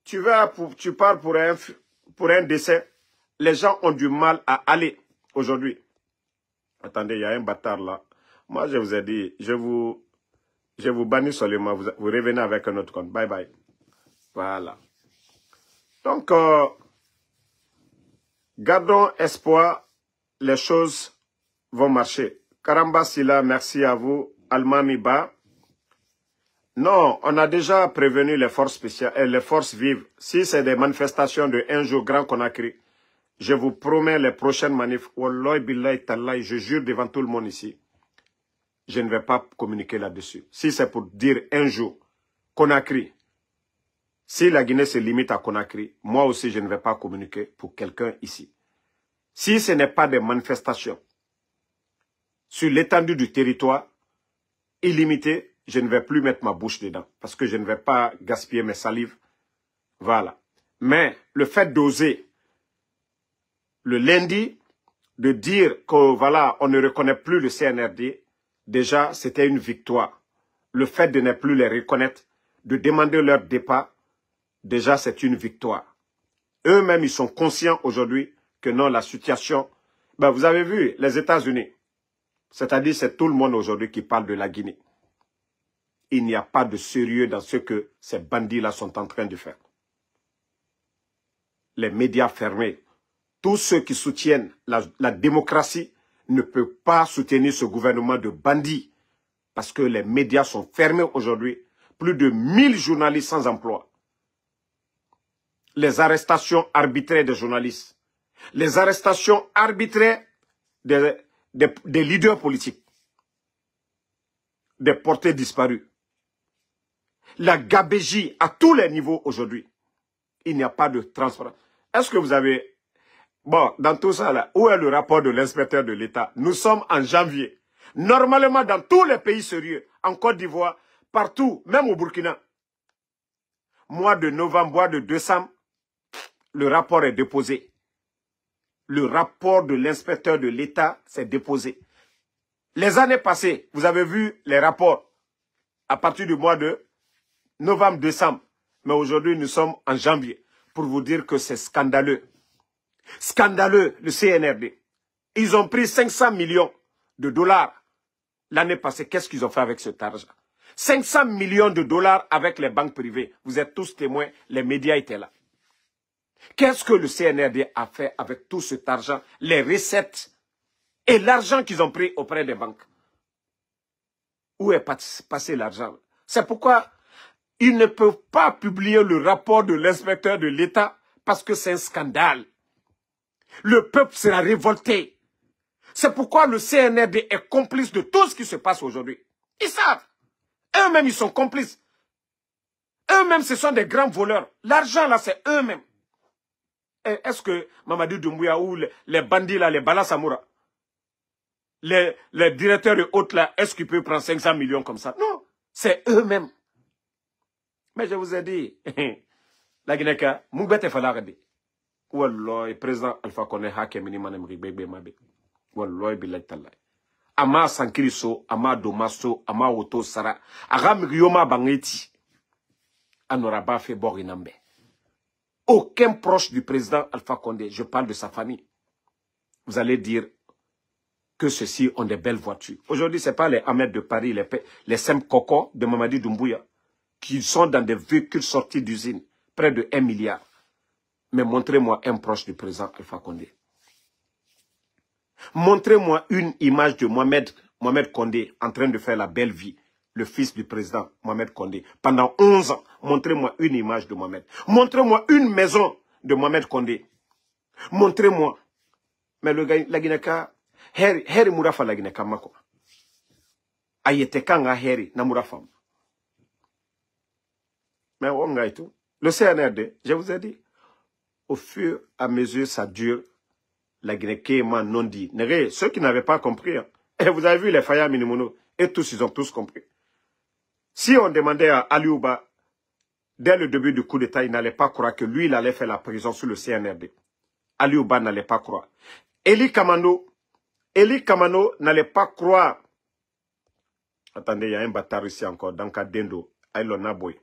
Speaker 1: tu pars pour un décès, les gens ont du mal à aller aujourd'hui. Attendez, il y a un bâtard là. Moi, je vous ai dit, je vous bannis seulement, vous revenez avec un autre compte. Bye bye. Voilà. Donc, gardons espoir, les choses vont marcher. Karamba Silla, merci à vous. Almamiba. Non, on a déjà prévenu les forces spéciales et les forces vives. Si c'est des manifestations de un jour Grand Conakry, je vous promets les prochaines manifs. Wallahi billahi tallahi, je jure devant tout le monde ici. Je ne vais pas communiquer là-dessus. Si c'est pour dire un jour, Conakry, si la Guinée se limite à Conakry, moi aussi je ne vais pas communiquer pour quelqu'un ici. Si ce n'est pas des manifestations sur l'étendue du territoire illimité, je ne vais plus mettre ma bouche dedans parce que je ne vais pas gaspiller mes salives. Voilà. Mais le fait d'oser le lundi, de dire que voilà, on ne reconnaît plus le CNRD, déjà c'était une victoire. Le fait de ne plus les reconnaître, de demander leur départ, déjà c'est une victoire. Eux-mêmes, ils sont conscients aujourd'hui que non, la situation... Ben, vous avez vu, les États-Unis, c'est-à-dire c'est tout le monde aujourd'hui qui parle de la Guinée. Il n'y a pas de sérieux dans ce que ces bandits-là sont en train de faire. Les médias fermés, tous ceux qui soutiennent la démocratie ne peuvent pas soutenir ce gouvernement de bandits parce que les médias sont fermés aujourd'hui. Plus de 1000 journalistes sans emploi. Les arrestations arbitraires des journalistes. Les arrestations arbitraires des leaders politiques. Des portés disparus. La gabégie à tous les niveaux aujourd'hui. Il n'y a pas de transparence. Est-ce que vous avez... Bon, dans tout ça, là, où est le rapport de l'inspecteur de l'État? Nous sommes en janvier. Normalement, dans tous les pays sérieux, en Côte d'Ivoire, partout, même au Burkina, mois de novembre, mois de décembre, le rapport est déposé. Le rapport de l'inspecteur de l'État s'est déposé. Les années passées, vous avez vu les rapports à partir du mois de novembre, décembre. Mais aujourd'hui, nous sommes en janvier. Pour vous dire que c'est scandaleux. Scandaleux, le CNRD. Ils ont pris 500 millions de dollars l'année passée. Qu'est-ce qu'ils ont fait avec cet argent? 500 millions de dollars avec les banques privées. Vous êtes tous témoins, les médias étaient là. Qu'est-ce que le CNRD a fait avec tout cet argent, les recettes et l'argent qu'ils ont pris auprès des banques? Où est passé l'argent? C'est pourquoi ils ne peuvent pas publier le rapport de l'inspecteur de l'État parce que c'est un scandale. Le peuple sera révolté. C'est pourquoi le CNRD est complice de tout ce qui se passe aujourd'hui. Ils savent. Eux-mêmes, ils sont complices. Eux-mêmes, ce sont des grands voleurs. L'argent, là, c'est eux-mêmes. Est-ce que Mamadou Doumbouya ou les bandits, là, les Bala Samoura, les directeurs de haute, là, est-ce qu'ils peuvent prendre 500 millions comme ça? Non, c'est eux-mêmes. Mais je vous ai dit, la Guinée-Ka, Moubete Falarade. Wallah, président Alpha Condé Hakemini Manemri Bebe Mabe. Wallah, Bilay Talay. Ama Sankiriso, Ama Domaso, Ama Oto Sara, Aram Rioma Bangeti, Anoraba fait Borinambe. Aucun proche du président Alpha Condé, je parle de sa famille, vous allez dire que ceux-ci ont des belles voitures. Aujourd'hui, ce n'est pas les Ahmed de Paris, les Sem Koko de Mamadi Doumbouya, qui sont dans des véhicules sortis d'usine, près de 1 milliard. Mais montrez-moi un proche du président Alpha Condé. Montrez-moi une image de Mohamed Mohamed Condé, en train de faire la belle vie. Le fils du président, Mohamed Condé. Pendant 11 ans, montrez-moi une image de Mohamed. Montrez-moi une maison de Mohamed Condé. Montrez-moi. Mais le gars, la Guinée-Ka, Heri Mourafa la Guinée-Ka mako. Ayete kanga Heri na Mourafa. Mais on a tout. Le CNRD, je vous ai dit, au fur et à mesure, ça dure. La Guinée-Ka non dit. Ceux qui n'avaient pas compris, hein, et vous avez vu les Faya Minimono, et tous, ils ont tous compris. Si on demandait à Aliouba, dès le début du coup d'État, il n'allait pas croire que lui, il allait faire la prison sur le CNRD. Aliouba n'allait pas croire. Eli Kamano n'allait pas croire. Attendez, il y a un bâtard ici encore, dans Kadendo, Aïlona Boy.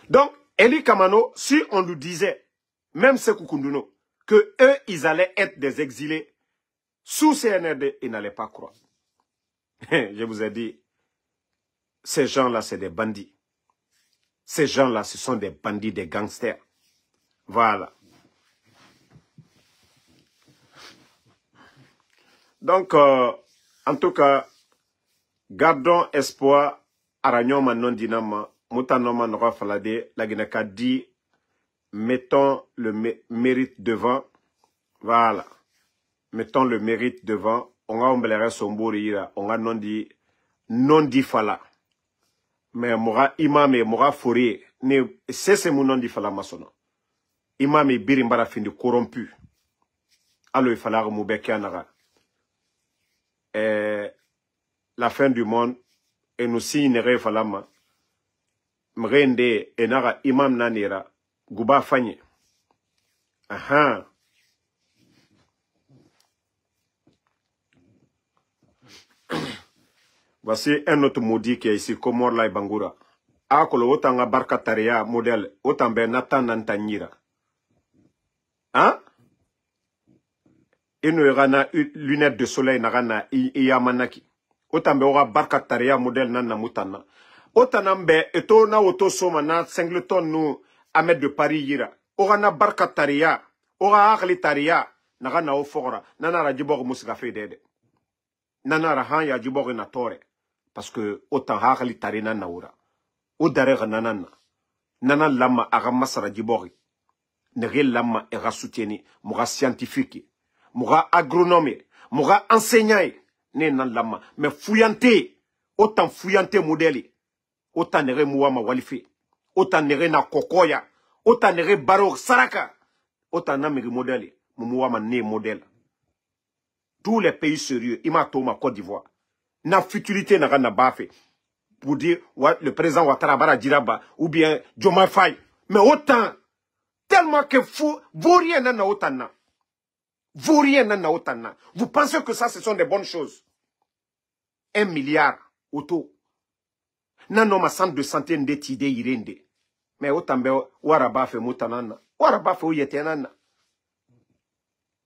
Speaker 1: Donc, Eli Kamano, si on nous disait, même ce Kukunduno, que eux, ils allaient être des exilés sous CNRD, ils n'allaient pas croire. Je vous ai dit, ces gens-là, c'est des bandits. Ces gens-là, ce sont des bandits, des gangsters. Voilà. Donc, en tout cas, gardons espoir. Aranyoma non dinama, mutanoma nora falade, la Guinée-Ka dit, mettons le mérite devant. Voilà. Mettons le mérite devant. On a ombelere sombourira, on a non dit fala. Mais mora imam et mora fourrier, c'est mon non dit fala masono. Imam et birimbara fin de corrompu. Alors il fallait remoubeke anara. La fin du monde, et nous si nere falama. Mrende enara imam nanera, guba fanye. Aha. Voici un autre maudit qui est ici, Komorla et Bangoura. Akolo otanga barka taria modèle, otambe natan nantanyira. Hein? Inu erana lunettes de soleil narana iyamanaki. Otambe ora barka taria modèle nan namutana. Otanambe eto na oto soma na singleton nu Ahmed de Paris yira. Ora na barka taria, ora akli taria, narana ofora, nana rajibor musgafe dede. Nana rahan ya jibor na tore. Parce que autant hakali tarina naura. Ou derrière nanana. Nana lama aga masara jibori. Nere lama era soutieni. Moura scientifique. Moura agronome. Moura enseignant. Ne nan lama. Mais fouillante. Autant fouillante modèle. Autant nere mouama walife. Autant nere na kokoya. Autant nere baro saraka. Autant namiri modèle. Mouama ne modèle. Tous les pays sérieux. Ima Toma Côte d'Ivoire. Na futilité n'a rien à faire pour dire le président Ouattara Bara Djiraba ou bien Diomaye Faye. Mais autant, tellement que vous rien n'a autant. Vous rien n'a autant. Vous pensez que ça, ce sont des bonnes choses. 1 milliard auto. Nano ma centre de santé ndetide irende. Mais autant be waraba fe mutanana. Waraba fe uyetenana.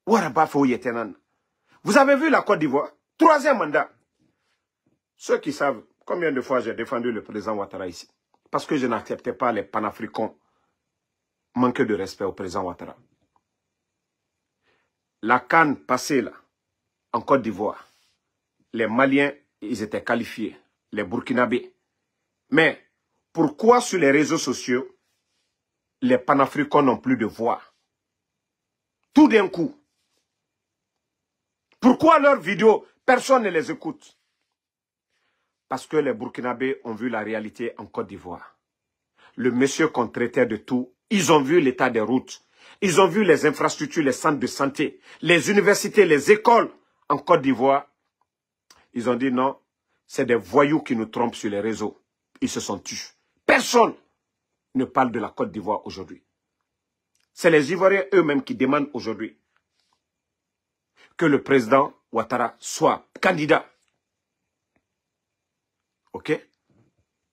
Speaker 1: Waraba fe uyetenana. Vous avez vu la Côte d'Ivoire? 3e mandat. Ceux qui savent combien de fois j'ai défendu le président Ouattara ici. Parce que je n'acceptais pas les panafricains manquer de respect au président Ouattara. La CAN passée là, en Côte d'Ivoire, les Maliens, ils étaient qualifiés, les Burkinabés. Mais pourquoi sur les réseaux sociaux, les panafricains n'ont plus de voix? Tout d'un coup. Pourquoi leurs vidéos, personne ne les écoute? Parce que les Burkinabés ont vu la réalité en Côte d'Ivoire. Le monsieur qu'on traitait de tout, ils ont vu l'état des routes. Ils ont vu les infrastructures, les centres de santé, les universités, les écoles en Côte d'Ivoire. Ils ont dit non, c'est des voyous qui nous trompent sur les réseaux. Ils se sont tus. Personne ne parle de la Côte d'Ivoire aujourd'hui. C'est les Ivoiriens eux-mêmes qui demandent aujourd'hui que le président Ouattara soit candidat. Ok?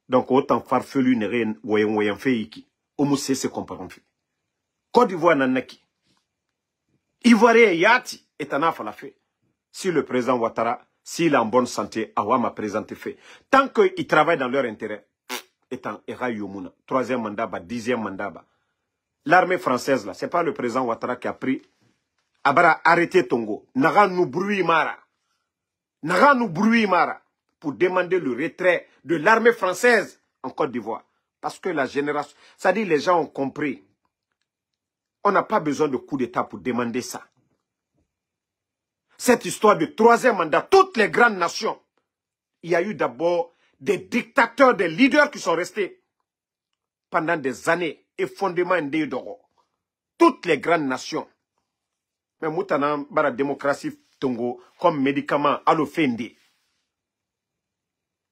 Speaker 1: Donc, autant farfelu n'est rien fait ici. Omo c'est ce qu'on peut en faire. Côte d'Ivoire nanaki. Ivoirien yati est un affaire fait. Si le président Ouattara, s'il est en bonne santé, Awama présenté fait. Tant qu'ils travaillent dans leur intérêt, étant Era Yomuna, 3e mandat, 10e mandat. L'armée française, là, c'est pas le président Ouattara qui a pris Abara arrêtez Tongo. Naga nous bruit mara. Naga nous bruit mara. Pour demander le retrait de l'armée française en Côte d'Ivoire. Parce que la génération, ça dit les gens ont compris. On n'a pas besoin de coup d'État pour demander ça. Cette histoire de troisième mandat, toutes les grandes nations, il y a eu d'abord des dictateurs, des leaders qui sont restés pendant des années et fondements d'Eudoro. Toutes les grandes nations. Mais Moutana, la démocratie Tongo, comme médicament à l'offendi.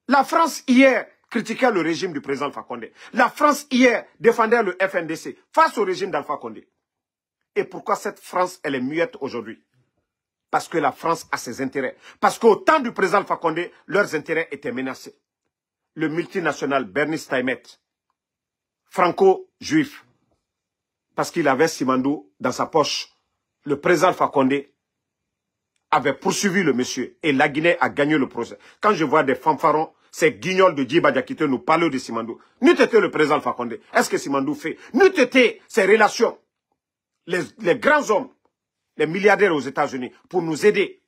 Speaker 1: La France hier critiquait le régime du président Alpha Condé. La France hier défendait le FNDC face au régime d'Alpha Condé. Et pourquoi cette France, elle est muette aujourd'hui? Parce que la France a ses intérêts. Parce qu'au temps du président Alpha Condé, leurs intérêts étaient menacés. Le multinational Bernie Steinmetz, franco-juif, parce qu'il avait Simandou dans sa poche, le président Alpha Condé avait poursuivi le monsieur et la Guinée a gagné le procès. Quand je vois des fanfarons, ces guignols de Djiba Diakité nous parler de Simandou, n'eût été le président Alpha Condé, est-ce que Simandou fait? N'eût été ses relations, les grands hommes, les milliardaires aux États-Unis, pour nous aider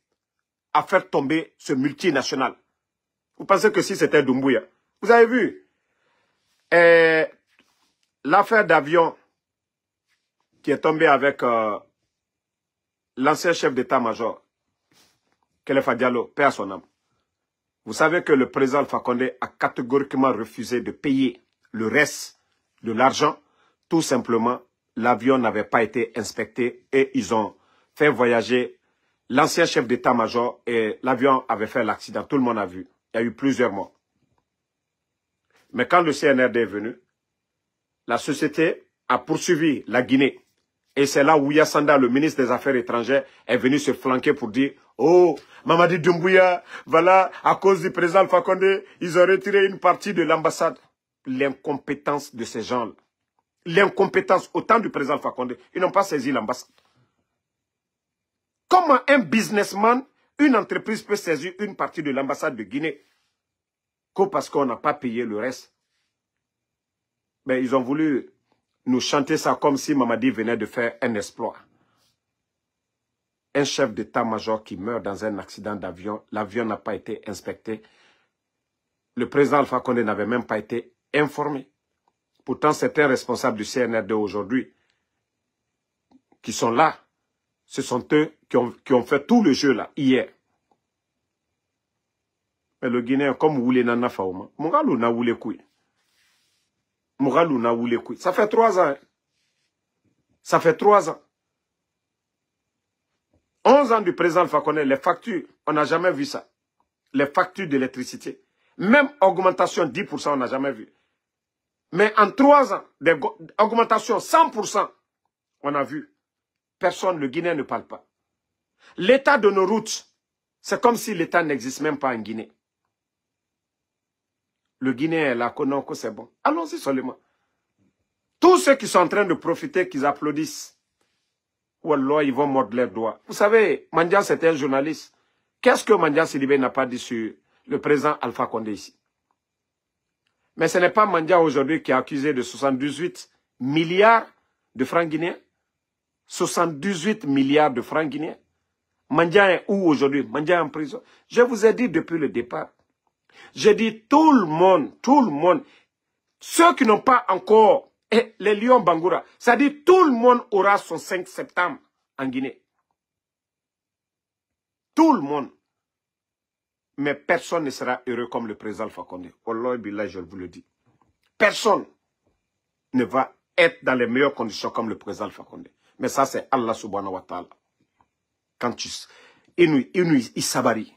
Speaker 1: à faire tomber ce multinational. Vous pensez que si c'était Doumbouya? Vous avez vu l'affaire d'avion qui est tombée avec l'ancien chef d'état-major, Kelefa Diallo, paix à son âme. Vous savez que le président Alpha Condé a catégoriquement refusé de payer le reste de l'argent. Tout simplement, l'avion n'avait pas été inspecté et ils ont fait voyager l'ancien chef d'état-major et l'avion avait fait l'accident. Tout le monde a vu. Il y a eu plusieurs morts. Mais quand le CNRD est venu, la société a poursuivi la Guinée. Et c'est là où Yassanda, le ministre des Affaires étrangères, est venu se flanquer pour dire « Oh, Mamadi Doumbouya, voilà, à cause du président Alpha Condé, ils ont retiré une partie de l'ambassade. » L'incompétence de ces gens-là. L'incompétence au temps du président Alpha Condé. Ils n'ont pas saisi l'ambassade. Comment un businessman, une entreprise peut saisir une partie de l'ambassade de Guinée que parce qu'on n'a pas payé le reste? Mais ils ont voulu nous chanter ça comme si Mamadi venait de faire un exploit. Un chef d'état-major qui meurt dans un accident d'avion, l'avion n'a pas été inspecté. Le président Alpha Condé n'avait même pas été informé. Pourtant, certains responsables du CNRD aujourd'hui qui sont là, ce sont eux qui ont fait tout le jeu là, hier. Mais le Guinéen, comme Woulé Nana Faouma, Mougalou na Woulé Koui. Mougalou na Woulé Koui. Ça fait 3 ans. Hein. Ça fait 3 ans. 11 ans du président Alpha Condé, les factures, on n'a jamais vu ça. Les factures d'électricité. Même augmentation 10%, on n'a jamais vu. Mais en 3 ans, augmentation 100%, on a vu. Personne, le Guinéen ne parle pas. L'état de nos routes, c'est comme si l'état n'existe même pas en Guinée. Le Guinéen est là, que c'est bon. Allons-y seulement. Tous ceux qui sont en train de profiter, qu'ils applaudissent, Wallah, ils vont mordre leurs doigts. Vous savez, Mandian, c'était un journaliste. Qu'est-ce que Mandian Sidibé n'a pas dit sur le président Alpha Condé ici? Mais ce n'est pas Mandian aujourd'hui qui est accusé de 78 milliards de francs guinéens. 78 milliards de francs guinéens. Mandian est où aujourd'hui? Mandian est en prison. Je vous ai dit depuis le départ. J'ai dit tout le monde, ceux qui n'ont pas encore, les Lions Bangoura, ça dit tout le monde aura son 5 septembre en Guinée. Tout le monde. Mais personne ne sera heureux comme le président Alpha Condé. Wallah billah, je vous le dis. Personne ne va être dans les meilleures conditions comme le président Alpha Condé. Mais ça, c'est Allah subhanahu wa ta'ala. Quand tu... Il sabari.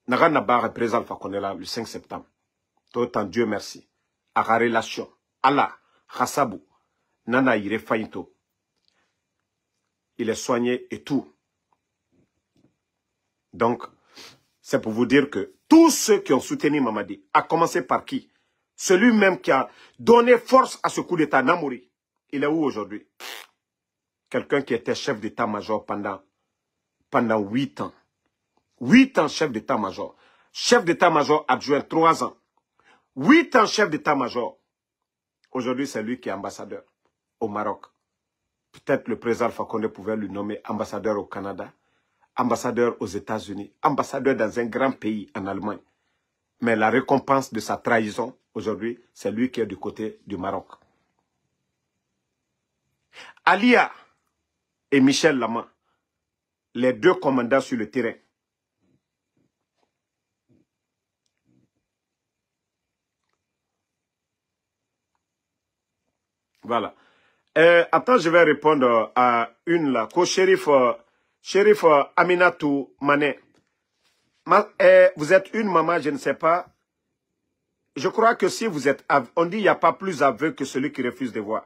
Speaker 1: Naga Nabar le président Alpha Condé là, le 5 septembre. Tout en Dieu merci. À la relation. Allah, Khasabou, Nana Ire Fainto. Il est soigné et tout. Donc, c'est pour vous dire que tous ceux qui ont soutenu Mamadi, à commencer par qui? Celui même qui a donné force à ce coup d'État, Namouri. Il est où aujourd'hui? Quelqu'un qui était chef d'état-major pendant 8 ans. 8 ans chef d'état-major. Chef d'état-major adjoint 3 ans. 8 ans chef d'état-major. Aujourd'hui, c'est lui qui est ambassadeur au Maroc. peut-être le président Alpha Condé pouvait lui nommer ambassadeur au Canada, ambassadeur aux États-Unis, ambassadeur dans un grand pays en Allemagne. Mais la récompense de sa trahison, aujourd'hui, c'est lui qui est du côté du Maroc. Alia et Michel Lama, les deux commandants sur le terrain. Voilà. Attends, je vais répondre à une là. Shérif Aminatou Mané. Vous êtes une maman, je ne sais pas. Je crois que si vous êtes... On dit qu'il n'y a pas plus aveugle que celui qui refuse de voir.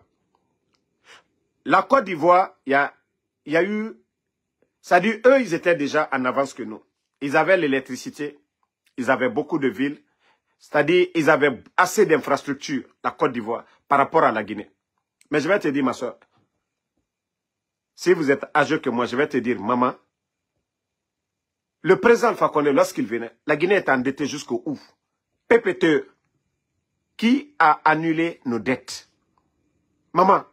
Speaker 1: La Côte d'Ivoire, il y a eu... C'est-à-dire, eux, ils étaient déjà en avance que nous. Ils avaient l'électricité. Ils avaient beaucoup de villes. C'est-à-dire, ils avaient assez d'infrastructures, la Côte d'Ivoire, par rapport à la Guinée. Mais je vais te dire, ma soeur, si vous êtes âgeux que moi, je vais te dire, maman, le président Alpha Condé, lorsqu'il venait, la Guinée était endettée jusqu'au ouf. PPTE, qui a annulé nos dettes? Maman,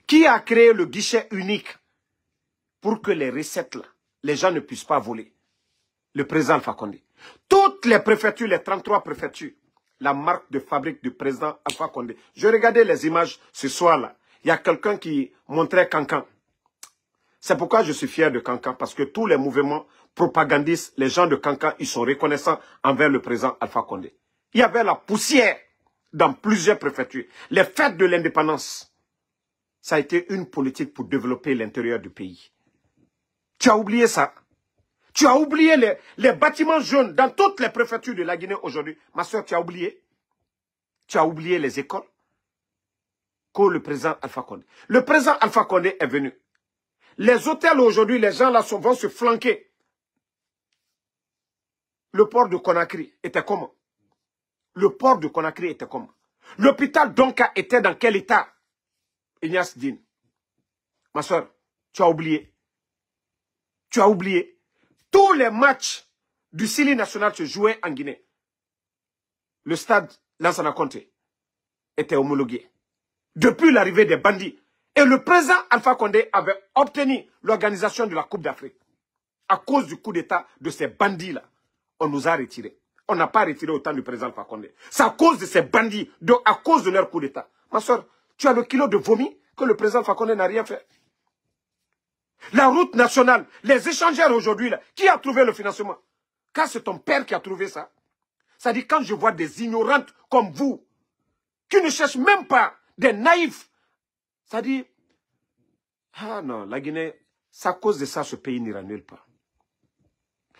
Speaker 1: qui a créé le guichet unique pour que les recettes, là, les gens ne puissent pas voler? Le président Alpha Condé. Toutes les préfectures, les 33 préfectures, la marque de fabrique du président Alpha Condé. Je regardais les images ce soir-là. Il y a quelqu'un qui montrait Cancan. C'est pourquoi je suis fier de Cancan, parce que tous les mouvements propagandistes, les gens de Cancan, ils sont reconnaissants envers le président Alpha Condé. Il y avait la poussière dans plusieurs préfectures. Les fêtes de l'indépendance, ça a été une politique pour développer l'intérieur du pays. Tu as oublié ça? Tu as oublié les bâtiments jaunes dans toutes les préfectures de la Guinée aujourd'hui. Ma soeur, tu as oublié? Tu as oublié les écoles? Que le président Alpha Condé. Le président Alpha Condé est venu. Les hôtels aujourd'hui, les gens là vont se flanquer. Le port de Conakry était comment? Le port de Conakry était comment? L'hôpital Donka était dans quel état? Ignace Dine. Ma soeur, tu as oublié. Tu as oublié. Tous les matchs du Sili national se jouaient en Guinée. Le stade Lansana Conté était homologué. Depuis l'arrivée des bandits. Et le président Alpha Condé avait obtenu l'organisation de la Coupe d'Afrique. À cause du coup d'État de ces bandits-là, on nous a retirés. On n'a pas retiré autant du président Alpha Condé. C'est à cause de ces bandits, à cause de leur coup d'État. Ma soeur, tu as le kilo de vomi que le président Alpha Condé n'a rien fait. La route nationale, les échangeurs aujourd'hui, qui a trouvé le financement? Car c'est ton père qui a trouvé ça. Ça dit quand je vois des ignorantes comme vous, qui ne cherchent même pas, des naïfs, ça dit, ah non, la Guinée, c'est à cause de ça, ce pays n'ira nulle part.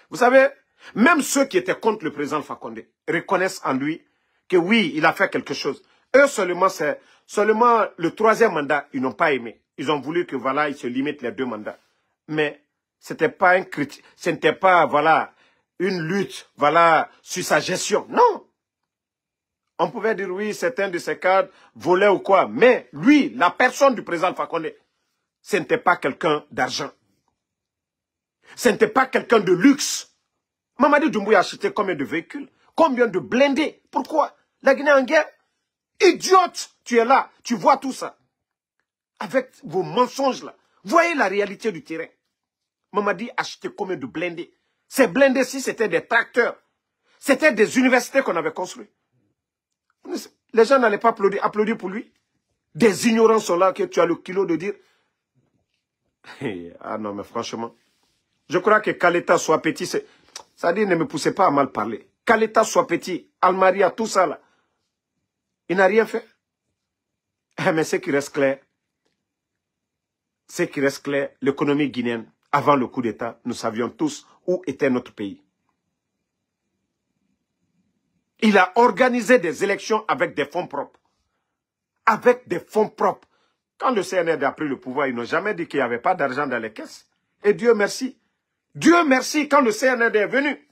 Speaker 1: Vous savez, même ceux qui étaient contre le président Alpha Condé reconnaissent en lui que oui, il a fait quelque chose. Eux seulement, c'est seulement le 3e mandat, ils n'ont pas aimé. Ils ont voulu que voilà, ils se limitent les 2 mandats. Mais c'était pas un critique, ce n'était pas voilà une lutte voilà sur sa gestion. Non. On pouvait dire oui, certains de ces cadres volaient ou quoi, mais lui, la personne du président Alpha Condé, ce n'était pas quelqu'un d'argent. Ce n'était pas quelqu'un de luxe. Mamadi Doumbouya a acheté combien de véhicules? Combien de blindés? Pourquoi? La Guinée en guerre? Idiote! Tu es là, tu vois tout ça. Avec vos mensonges là. Voyez la réalité du terrain. Mamadi a acheté combien de blindés? Ces blindés-ci, c'était des tracteurs. C'était des universités qu'on avait construites. Les gens n'allaient pas applaudir pour lui. Des ignorants sont là que tu as le kilo de dire. Ah non, mais franchement. Je crois que Kaleta soit petit, ça dit ne me poussez pas à mal parler. Kaleta soit petit, Almaria, tout ça là. Il n'a rien fait. Mais ce qui reste clair, l'économie guinéenne, avant le coup d'État, nous savions tous où était notre pays. Il a organisé des élections avec des fonds propres. Avec des fonds propres. Quand le CNRD a pris le pouvoir, ils n'ont jamais dit qu'il n'y avait pas d'argent dans les caisses. Et Dieu merci. Dieu merci, quand le CNRD est venu,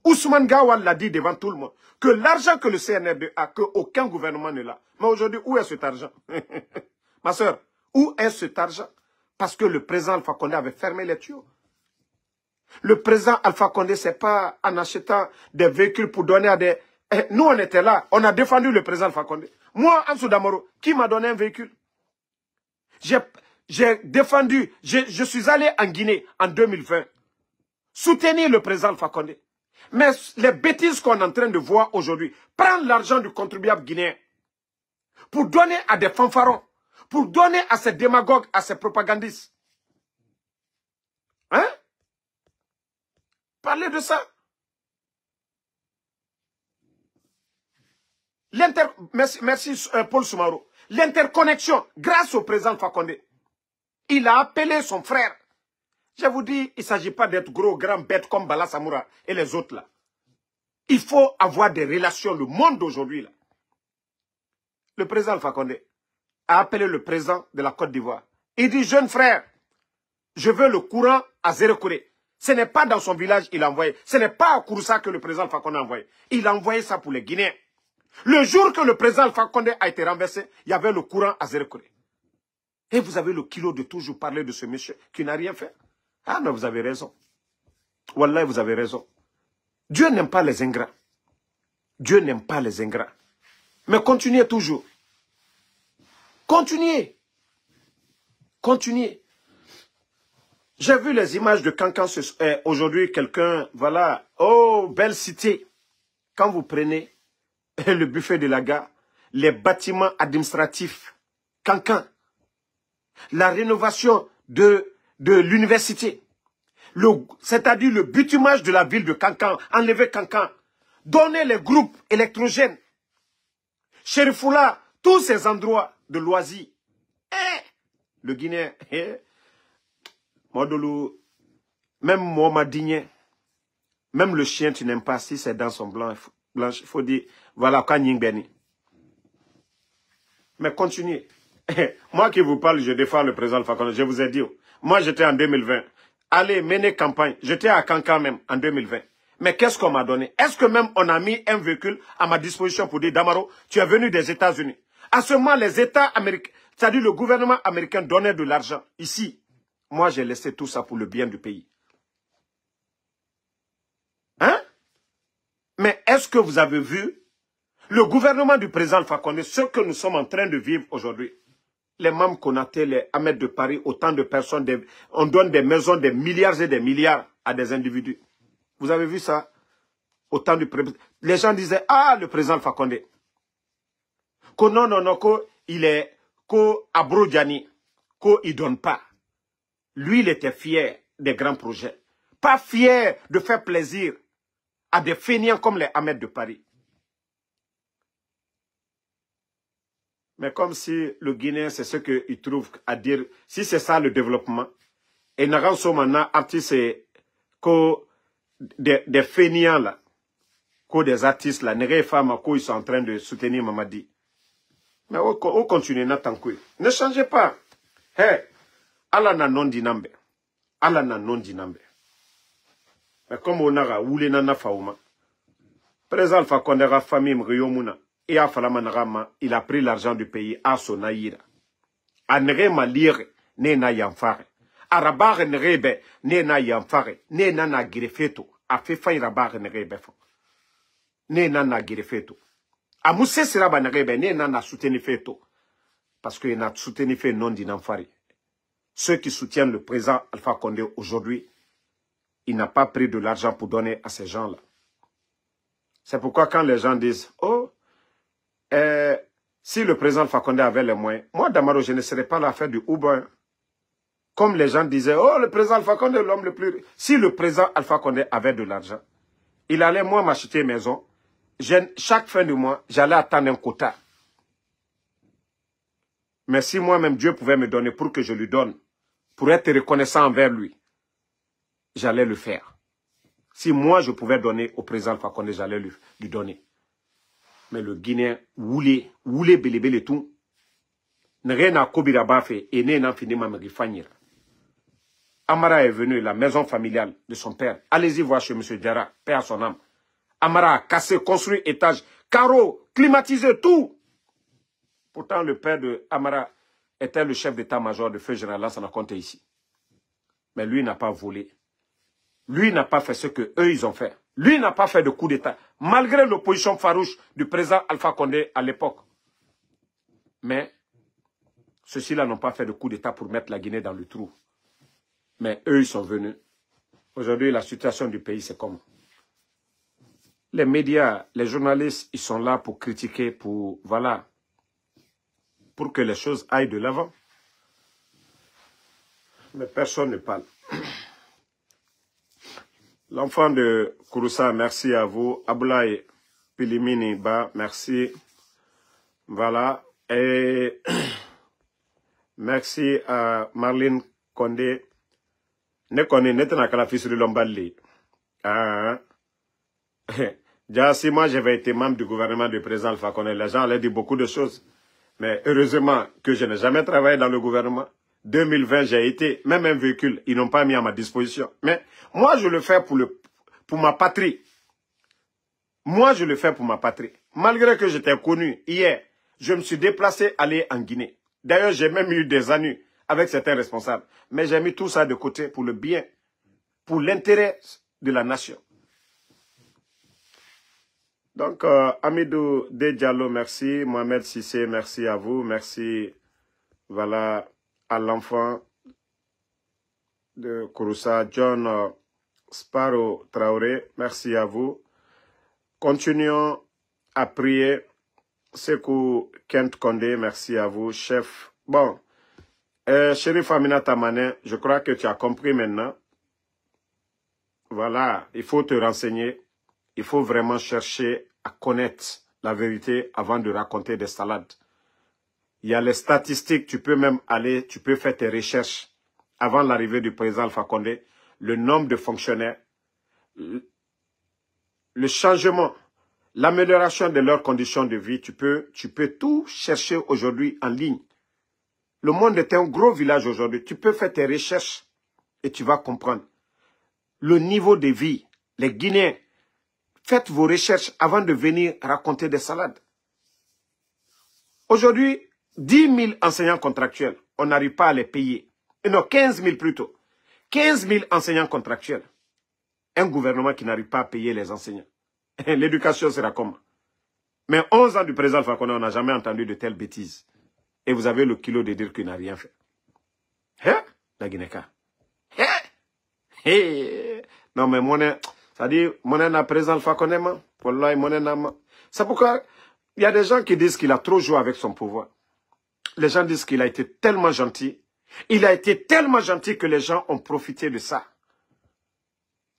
Speaker 1: Ousmane Gawal l'a dit devant tout le monde, que l'argent que le CNRD a, qu'aucun gouvernement ne l'a. Mais aujourd'hui, où est cet argent? Ma soeur, où est cet argent? Parce que le président Alpha Condé avait fermé les tuyaux. Le président Alpha Condé, ce n'est pas en achetant des véhicules pour donner à des... Nous, on était là, on a défendu le président Alpha Condé. Moi, Ansou Damoro, qui m'a donné un véhicule? j'ai défendu, je suis allé en Guinée en 2020, soutenir le président Alpha Condé. Mais les bêtises qu'on est en train de voir aujourd'hui, prendre l'argent du contribuable guinéen pour donner à des fanfarons, pour donner à ces démagogues, à ces propagandistes. Hein? Parlez de ça. Merci Paul Soumaro. L'interconnexion, grâce au président Alpha Condé, il a appelé son frère. Je vous dis, il ne s'agit pas d'être gros, grand, bête comme Bala Samoura et les autres là. Il faut avoir des relations, le monde d'aujourd'hui là. Le président Alpha Condé a appelé le président de la Côte d'Ivoire. Il dit, jeune frère, je veux le courant à Zérekouré. Ce n'est pas dans son village qu'il a envoyé. Ce n'est pas à Kouroussa que le président Alpha Condé a envoyé. Il a envoyé ça pour les Guinéens. Le jour que le président Alpha Condé a été renversé, il y avait le courant à Zérekouré. Et vous avez le kilo de toujours parler de ce monsieur qui n'a rien fait. Ah mais vous avez raison. Wallah, vous avez raison. Dieu n'aime pas les ingrats. Dieu n'aime pas les ingrats. Mais continuez toujours. Continuez. Continuez. J'ai vu les images de Cancan aujourd'hui, quelqu'un, voilà. Oh, belle cité. Quand vous prenez le buffet de la gare, les bâtiments administratifs, Cancan, la rénovation de l'université, c'est-à-dire le bitumage de la ville de Cancan, enlever Cancan, donner les groupes électrogènes, Chérifoula, tous ces endroits de loisirs. Le Guinéen, Modolo, même moi, Digné, même le chien, tu n'aimes pas, si c'est dans son blanche, il faut dire, voilà, Kanying Beni. Mais continuez. Moi qui vous parle, je défends le président Alpha Condé, je vous ai dit, moi j'étais en 2020, allez, mener campagne, j'étais à Cancan même en 2020. Mais qu'est-ce qu'on m'a donné? Est-ce que même on a mis un véhicule à ma disposition pour dire, Damaro, tu es venu des États-Unis? À ce moment, les États américains, c'est-à-dire le gouvernement américain donnait de l'argent. Ici, moi j'ai laissé tout ça pour le bien du pays. Hein? Mais est-ce que vous avez vu le gouvernement du président Alpha Condé, ce que nous sommes en train de vivre aujourd'hui? Les Mam Konaté, les Ahmed de Paris, autant de personnes, on donne des maisons, des milliards et des milliards à des individus. Vous avez vu ça? Autant de les gens disaient, ah, le président Alpha Condé. Que non, non, non, qu'il est, qu'Abro Diani, qu'il ne donne pas. Lui, il était fier des grands projets. Pas fier de faire plaisir à des fainéants comme les Ahmed de Paris. Mais comme si le Guinéen, c'est ce qu'il trouve à dire, si c'est ça le développement, et n'a pas maintenant artistes que des fainéants là, que des artistes là, les femmes ils sont en train de soutenir Mamadi. Mais on continue n'attendez. Ne changez pas. Hey, Allah n'a non dinambe. Allah n'a non dinambe. Mais comme on a roulé nana faouma, président Alpha Condé a famille Mriyomuna. Et à Falamanarama, il a pris l'argent du pays à son aïra. A nerema lire, ne na yamfare. A rabare nerebe, ne na yamfare. Ne na na girefeto. A fait faille rabare nerebe. Ne na na girefeto. A mousse siraba nerebe, ne na na soutenu feto. Parce qu'il n'a soutenu fait non d'inamfare. Ceux qui soutiennent le président Alpha Condé aujourd'hui, il n'a pas pris de l'argent pour donner à ces gens-là. C'est pourquoi quand les gens disent, oh, si le président Alpha Condé avait les moyens, moi, Damaro, je ne serais pas là à faire du Uber. Comme les gens disaient, oh, le président Alpha Condé est l'homme le plus... Si le président Alpha Condé avait de l'argent, il allait, moi, m'acheter une maison. Chaque fin du mois, j'allais attendre un quota. Mais si moi-même, Dieu pouvait me donner pour que je lui donne, pour être reconnaissant envers lui, j'allais le faire. Si moi, je pouvais donner au président Alpha Condé, j'allais lui donner. Mais le Guinéen, woulé belébélé tout, n'a n'a kobira bafé et n'a fini ma me Amara est venu, la maison familiale de son père. Allez-y voir chez M. Diarra, paix à son âme. Amara a cassé, construit étage, carreaux, climatisé, tout. Pourtant, le père de Amara était le chef d'état-major de feu général Lansana Conté ici. Mais lui n'a pas volé. Lui n'a pas fait ce qu'eux, ils ont fait. Lui n'a pas fait de coup d'État, malgré l'opposition farouche du président Alpha Condé à l'époque. Mais Ceux-là n'ont pas fait de coup d'État pour mettre la Guinée dans le trou. Mais eux, ils sont venus. Aujourd'hui, la situation du pays, c'est comment? Les médias, les journalistes, ils sont là pour critiquer, pour, voilà, pour que les choses aillent de l'avant. Mais personne ne parle. L'enfant de Kouroussa, merci à vous. Aboulaye Pilimini Ba, merci. Voilà. Et merci à Marlene Condé. Ne connaît pas la fille sur l'Ombali. Ah. Déjà, si moi j'avais été membre du gouvernement du président Alpha Condé, les gens allaient dire beaucoup de choses. Mais heureusement que je n'ai jamais travaillé dans le gouvernement. 2020, j'ai été, même un véhicule, ils n'ont pas mis à ma disposition. Mais moi, je le fais pour ma patrie. Moi, je le fais pour ma patrie. Malgré que j'étais connu hier, je me suis déplacé aller en Guinée. D'ailleurs, j'ai même eu des ennuis avec certains responsables. Mais j'ai mis tout ça de côté pour le bien, pour l'intérêt de la nation. Donc, Amidou Diallo, merci. Mohamed Sissé, merci à vous. Merci, voilà, à l'enfant de Kouroussa. John Sparrow Traoré, merci à vous. Continuons à prier. Sekou Kent Condé, merci à vous. Chef, bon, Chérif Amina Tamane, je crois que tu as compris maintenant. Voilà, il faut te renseigner. Il faut vraiment chercher à connaître la vérité avant de raconter des salades. Il y a les statistiques, tu peux même aller, tu peux faire tes recherches avant l'arrivée du président Alpha Condé, le nombre de fonctionnaires, le changement, l'amélioration de leurs conditions de vie, tu peux tout chercher aujourd'hui en ligne. Le monde est un gros village aujourd'hui. Tu peux faire tes recherches et tu vas comprendre. Le niveau de vie, les Guinéens, faites vos recherches avant de venir raconter des salades. Aujourd'hui, 10 000 enseignants contractuels, on n'arrive pas à les payer. Non, 15 000 plutôt. 15 000 enseignants contractuels. Un gouvernement qui n'arrive pas à payer les enseignants. L'éducation sera comment? Mais 11 ans du président Alpha Condé, on n'a jamais entendu de telles bêtises. Et vous avez le kilo de dire qu'il n'a rien fait. Hein? La Guinée-Ka. Hein? Non, mais ça dit, mon n'a président Alpha Condé, c'est pourquoi il y a des gens qui disent qu'il a trop joué avec son pouvoir. Les gens disent qu'il a été tellement gentil. Il a été tellement gentil que les gens ont profité de ça.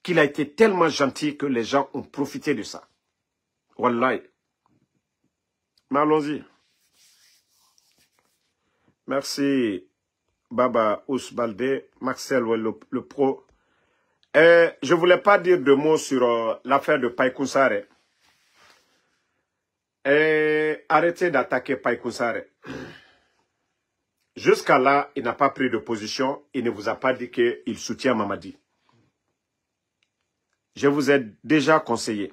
Speaker 1: Qu'il a été tellement gentil que les gens ont profité de ça. Wallahi. Mais allons-y. Merci, Baba Ousbalde, Maxel le pro. Je ne voulais pas dire deux mots sur l'affaire de Païkou Sarré. Arrêtez d'attaquer Païkou Sarré. Jusqu'à là, il n'a pas pris de position. Il ne vous a pas dit qu'il soutient Mamadi. Je vous ai déjà conseillé.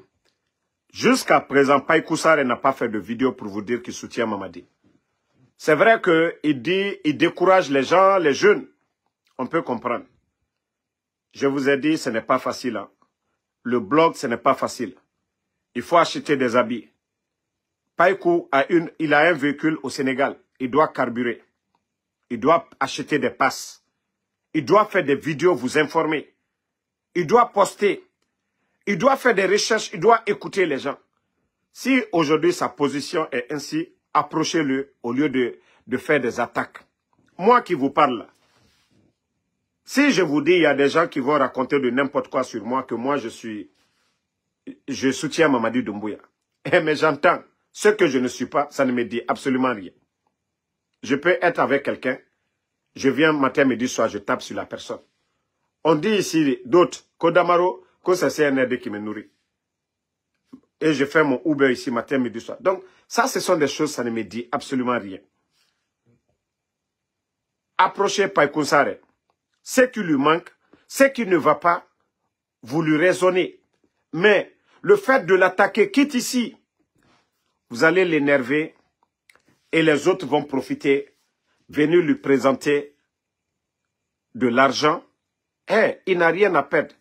Speaker 1: Jusqu'à présent, Païkou Sarré n'a pas fait de vidéo pour vous dire qu'il soutient Mamadi. C'est vrai qu'il décourage les gens, les jeunes. On peut comprendre. Je vous ai dit, ce n'est pas facile. Hein. Le blog, ce n'est pas facile. Il faut acheter des habits. Païkou il a un véhicule au Sénégal. Il doit carburer. Il doit acheter des passes. Il doit faire des vidéos, vous informer. Il doit poster. Il doit faire des recherches. Il doit écouter les gens. Si aujourd'hui sa position est ainsi, approchez-le au lieu de faire des attaques. Moi qui vous parle là, si je vous dis il y a des gens qui vont raconter de n'importe quoi sur moi, que moi je soutiens Mamadi Doumbouya. Mais j'entends, ce que je ne suis pas, ça ne me dit absolument rien. Je peux être avec quelqu'un, je viens matin, midi, soir, je tape sur la personne. On dit ici d'autres, Kodamaro, que c'est CNRD qui me nourrit. Et je fais mon Uber ici matin, midi, soir. Donc, ça, ce sont des choses, ça ne me dit absolument rien. Approchez Païkou Sarré. Ce qui lui manque, ce qui ne va pas, vous lui raisonnez. Mais le fait de l'attaquer, quitte ici, vous allez l'énerver et les autres vont profiter, venir lui présenter de l'argent. Il n'a rien à perdre.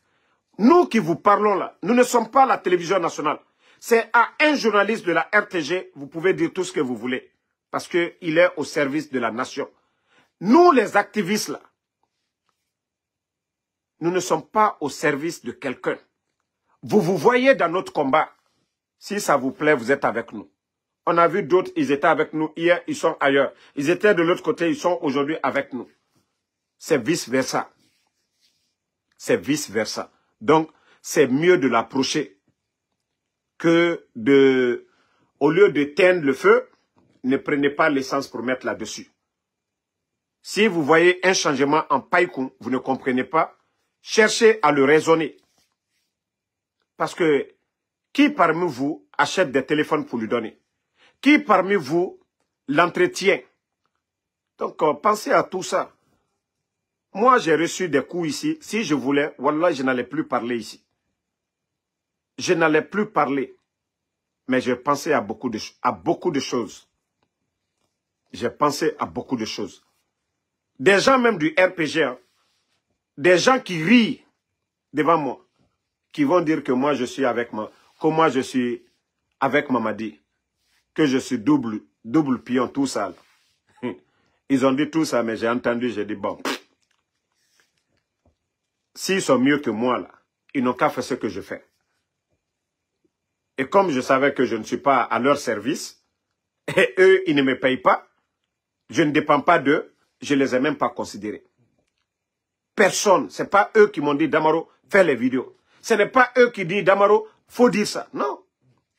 Speaker 1: Nous qui vous parlons là, nous ne sommes pas la télévision nationale. C'est à un journaliste de la RTG, vous pouvez dire tout ce que vous voulez. Parce qu'il est au service de la nation. Nous, les activistes, là, nous ne sommes pas au service de quelqu'un. Vous vous voyez dans notre combat. Si ça vous plaît, vous êtes avec nous. On a vu d'autres, ils étaient avec nous hier, ils sont ailleurs. Ils étaient de l'autre côté, ils sont aujourd'hui avec nous. C'est vice-versa. C'est vice-versa. Donc, c'est mieux de l'approcher que de... Au lieu de teindre le feu, ne prenez pas l'essence pour mettre là-dessus. Si vous voyez un changement en Païkoum, vous ne comprenez pas, cherchez à le raisonner. Parce que qui parmi vous achète des téléphones pour lui donner? Qui parmi vous l'entretient? Donc, pensez à tout ça. Moi, j'ai reçu des coups ici. Si je voulais, wallah, je n'allais plus parler ici. Je n'allais plus parler. Mais j'ai pensé à beaucoup de choses. J'ai pensé à beaucoup de choses. Des gens même du RPG, hein, des gens qui rient devant moi, qui vont dire que moi je suis avec Mamadi, que je suis double pion, tout ça. Ils ont dit tout ça, mais j'ai entendu, j'ai dit bon. S'ils sont mieux que moi, là, ils n'ont qu'à faire ce que je fais. Et comme je savais que je ne suis pas à leur service, et eux, ils ne me payent pas, je ne dépends pas d'eux, je ne les ai même pas considérés. Personne, ce n'est pas eux qui m'ont dit, Damaro, fais les vidéos. Ce n'est pas eux qui disent, Damaro, faut dire ça. Non.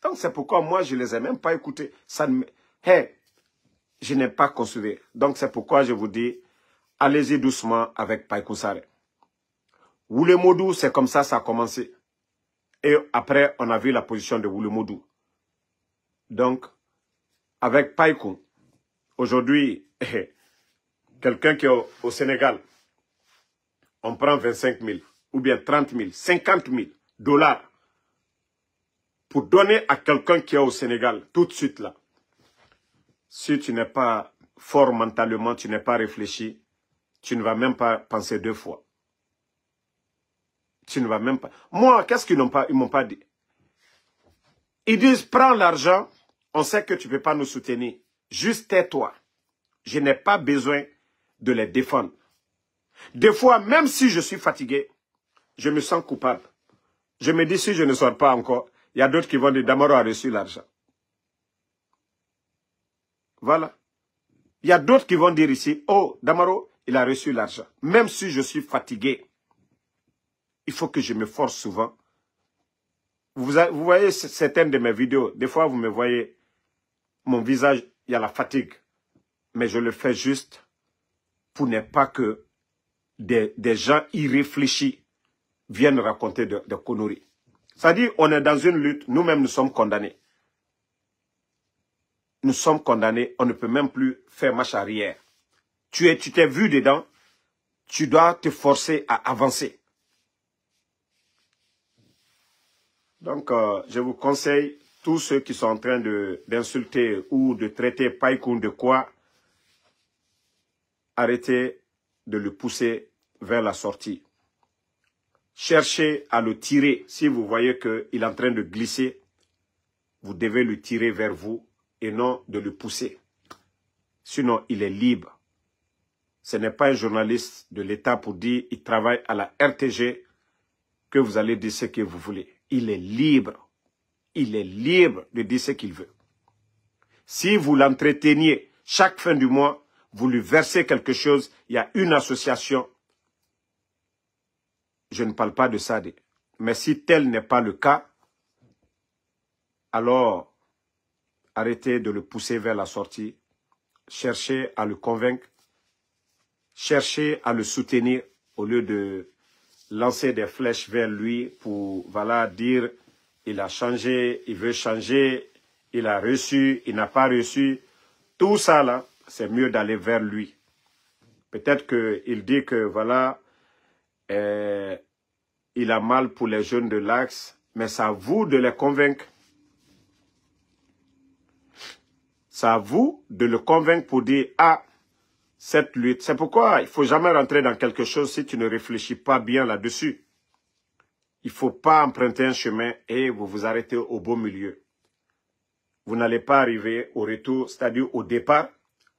Speaker 1: Donc c'est pourquoi moi, je ne les ai même pas écoutés. Ça ne me... Hey, je n'ai pas considéré. Donc c'est pourquoi je vous dis, allez-y doucement avec Païkou Sarré. Woulemodou, c'est comme ça a commencé. Et après, on a vu la position de Woulemodou. Donc, avec Païkou, aujourd'hui, quelqu'un qui est au Sénégal, on prend 25 000, ou bien 30 000, 50 000 $ pour donner à quelqu'un qui est au Sénégal, tout de suite là. Si tu n'es pas fort mentalement, tu n'es pas réfléchi, tu ne vas même pas penser deux fois. Tu ne vas même pas... Moi, qu'est-ce qu'ils m'ont pas dit? Ils disent, prends l'argent, on sait que tu ne peux pas nous soutenir. Juste tais-toi. Je n'ai pas besoin de les défendre. Des fois, même si je suis fatigué, je me sens coupable. Je me dis, si je ne sors pas encore, il y a d'autres qui vont dire, Damaro a reçu l'argent. Voilà. Il y a d'autres qui vont dire ici, oh, Damaro, il a reçu l'argent. Même si je suis fatigué, il faut que je me force souvent. Vous voyez certaines de mes vidéos, des fois vous me voyez, mon visage, il y a la fatigue. Mais je le fais juste pour ne pas que des gens irréfléchis viennent raconter des conneries. C'est-à-dire, on est dans une lutte, nous-mêmes nous sommes condamnés. Nous sommes condamnés, on ne peut même plus faire marche arrière. Tu t'es vu dedans, tu dois te forcer à avancer. Donc, je vous conseille, tous ceux qui sont en train d'insulter ou de traiter Païkoum de quoi, arrêtez de le pousser vers la sortie. Cherchez à le tirer. Si vous voyez qu'il est en train de glisser, vous devez le tirer vers vous et non de le pousser. Sinon, il est libre. Ce n'est pas un journaliste de l'État pour dire qu'il travaille à la RTG que vous allez dire ce que vous voulez. Il est libre. Il est libre de dire ce qu'il veut. Si vous l'entreteniez chaque fin du mois, vous lui versez quelque chose, il y a une association. Je ne parle pas de ça. Mais si tel n'est pas le cas, alors arrêtez de le pousser vers la sortie. Cherchez à le convaincre. Cherchez à le soutenir au lieu de lancer des flèches vers lui pour voilà, dire il a changé, il veut changer, il a reçu, il n'a pas reçu. Tout ça là, c'est mieux d'aller vers lui. Peut-être qu'il dit que voilà, il a mal pour les jeunes de l'Axe, mais c'est à vous de les convaincre. C'est à vous de le convaincre pour dire, ah, cette lutte. C'est pourquoi il ne faut jamais rentrer dans quelque chose si tu ne réfléchis pas bien là-dessus. Il ne faut pas emprunter un chemin et vous vous arrêtez au beau milieu. Vous n'allez pas arriver au retour, c'est-à-dire au départ,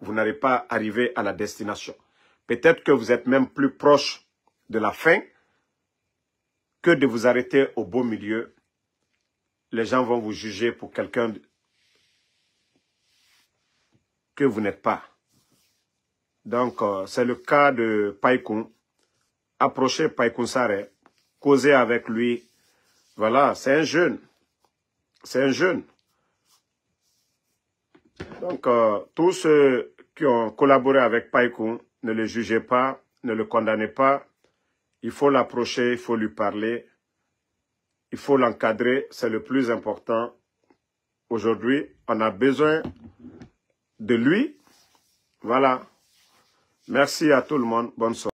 Speaker 1: vous n'allez pas arriver à la destination. Peut-être que vous êtes même plus proche de la fin que de vous arrêter au beau milieu. Les gens vont vous juger pour quelqu'un que vous n'êtes pas. Donc, c'est le cas de Païkoun. Approchez Païkoun Sarré, causez avec lui. Voilà, c'est un jeune. C'est un jeune. Donc, tous ceux qui ont collaboré avec Païkoun, ne le jugez pas, ne le condamnez pas. Il faut l'approcher, il faut lui parler. Il faut l'encadrer, c'est le plus important. Aujourd'hui, on a besoin de lui. Voilà. Merci à tout le monde. Bonne soirée.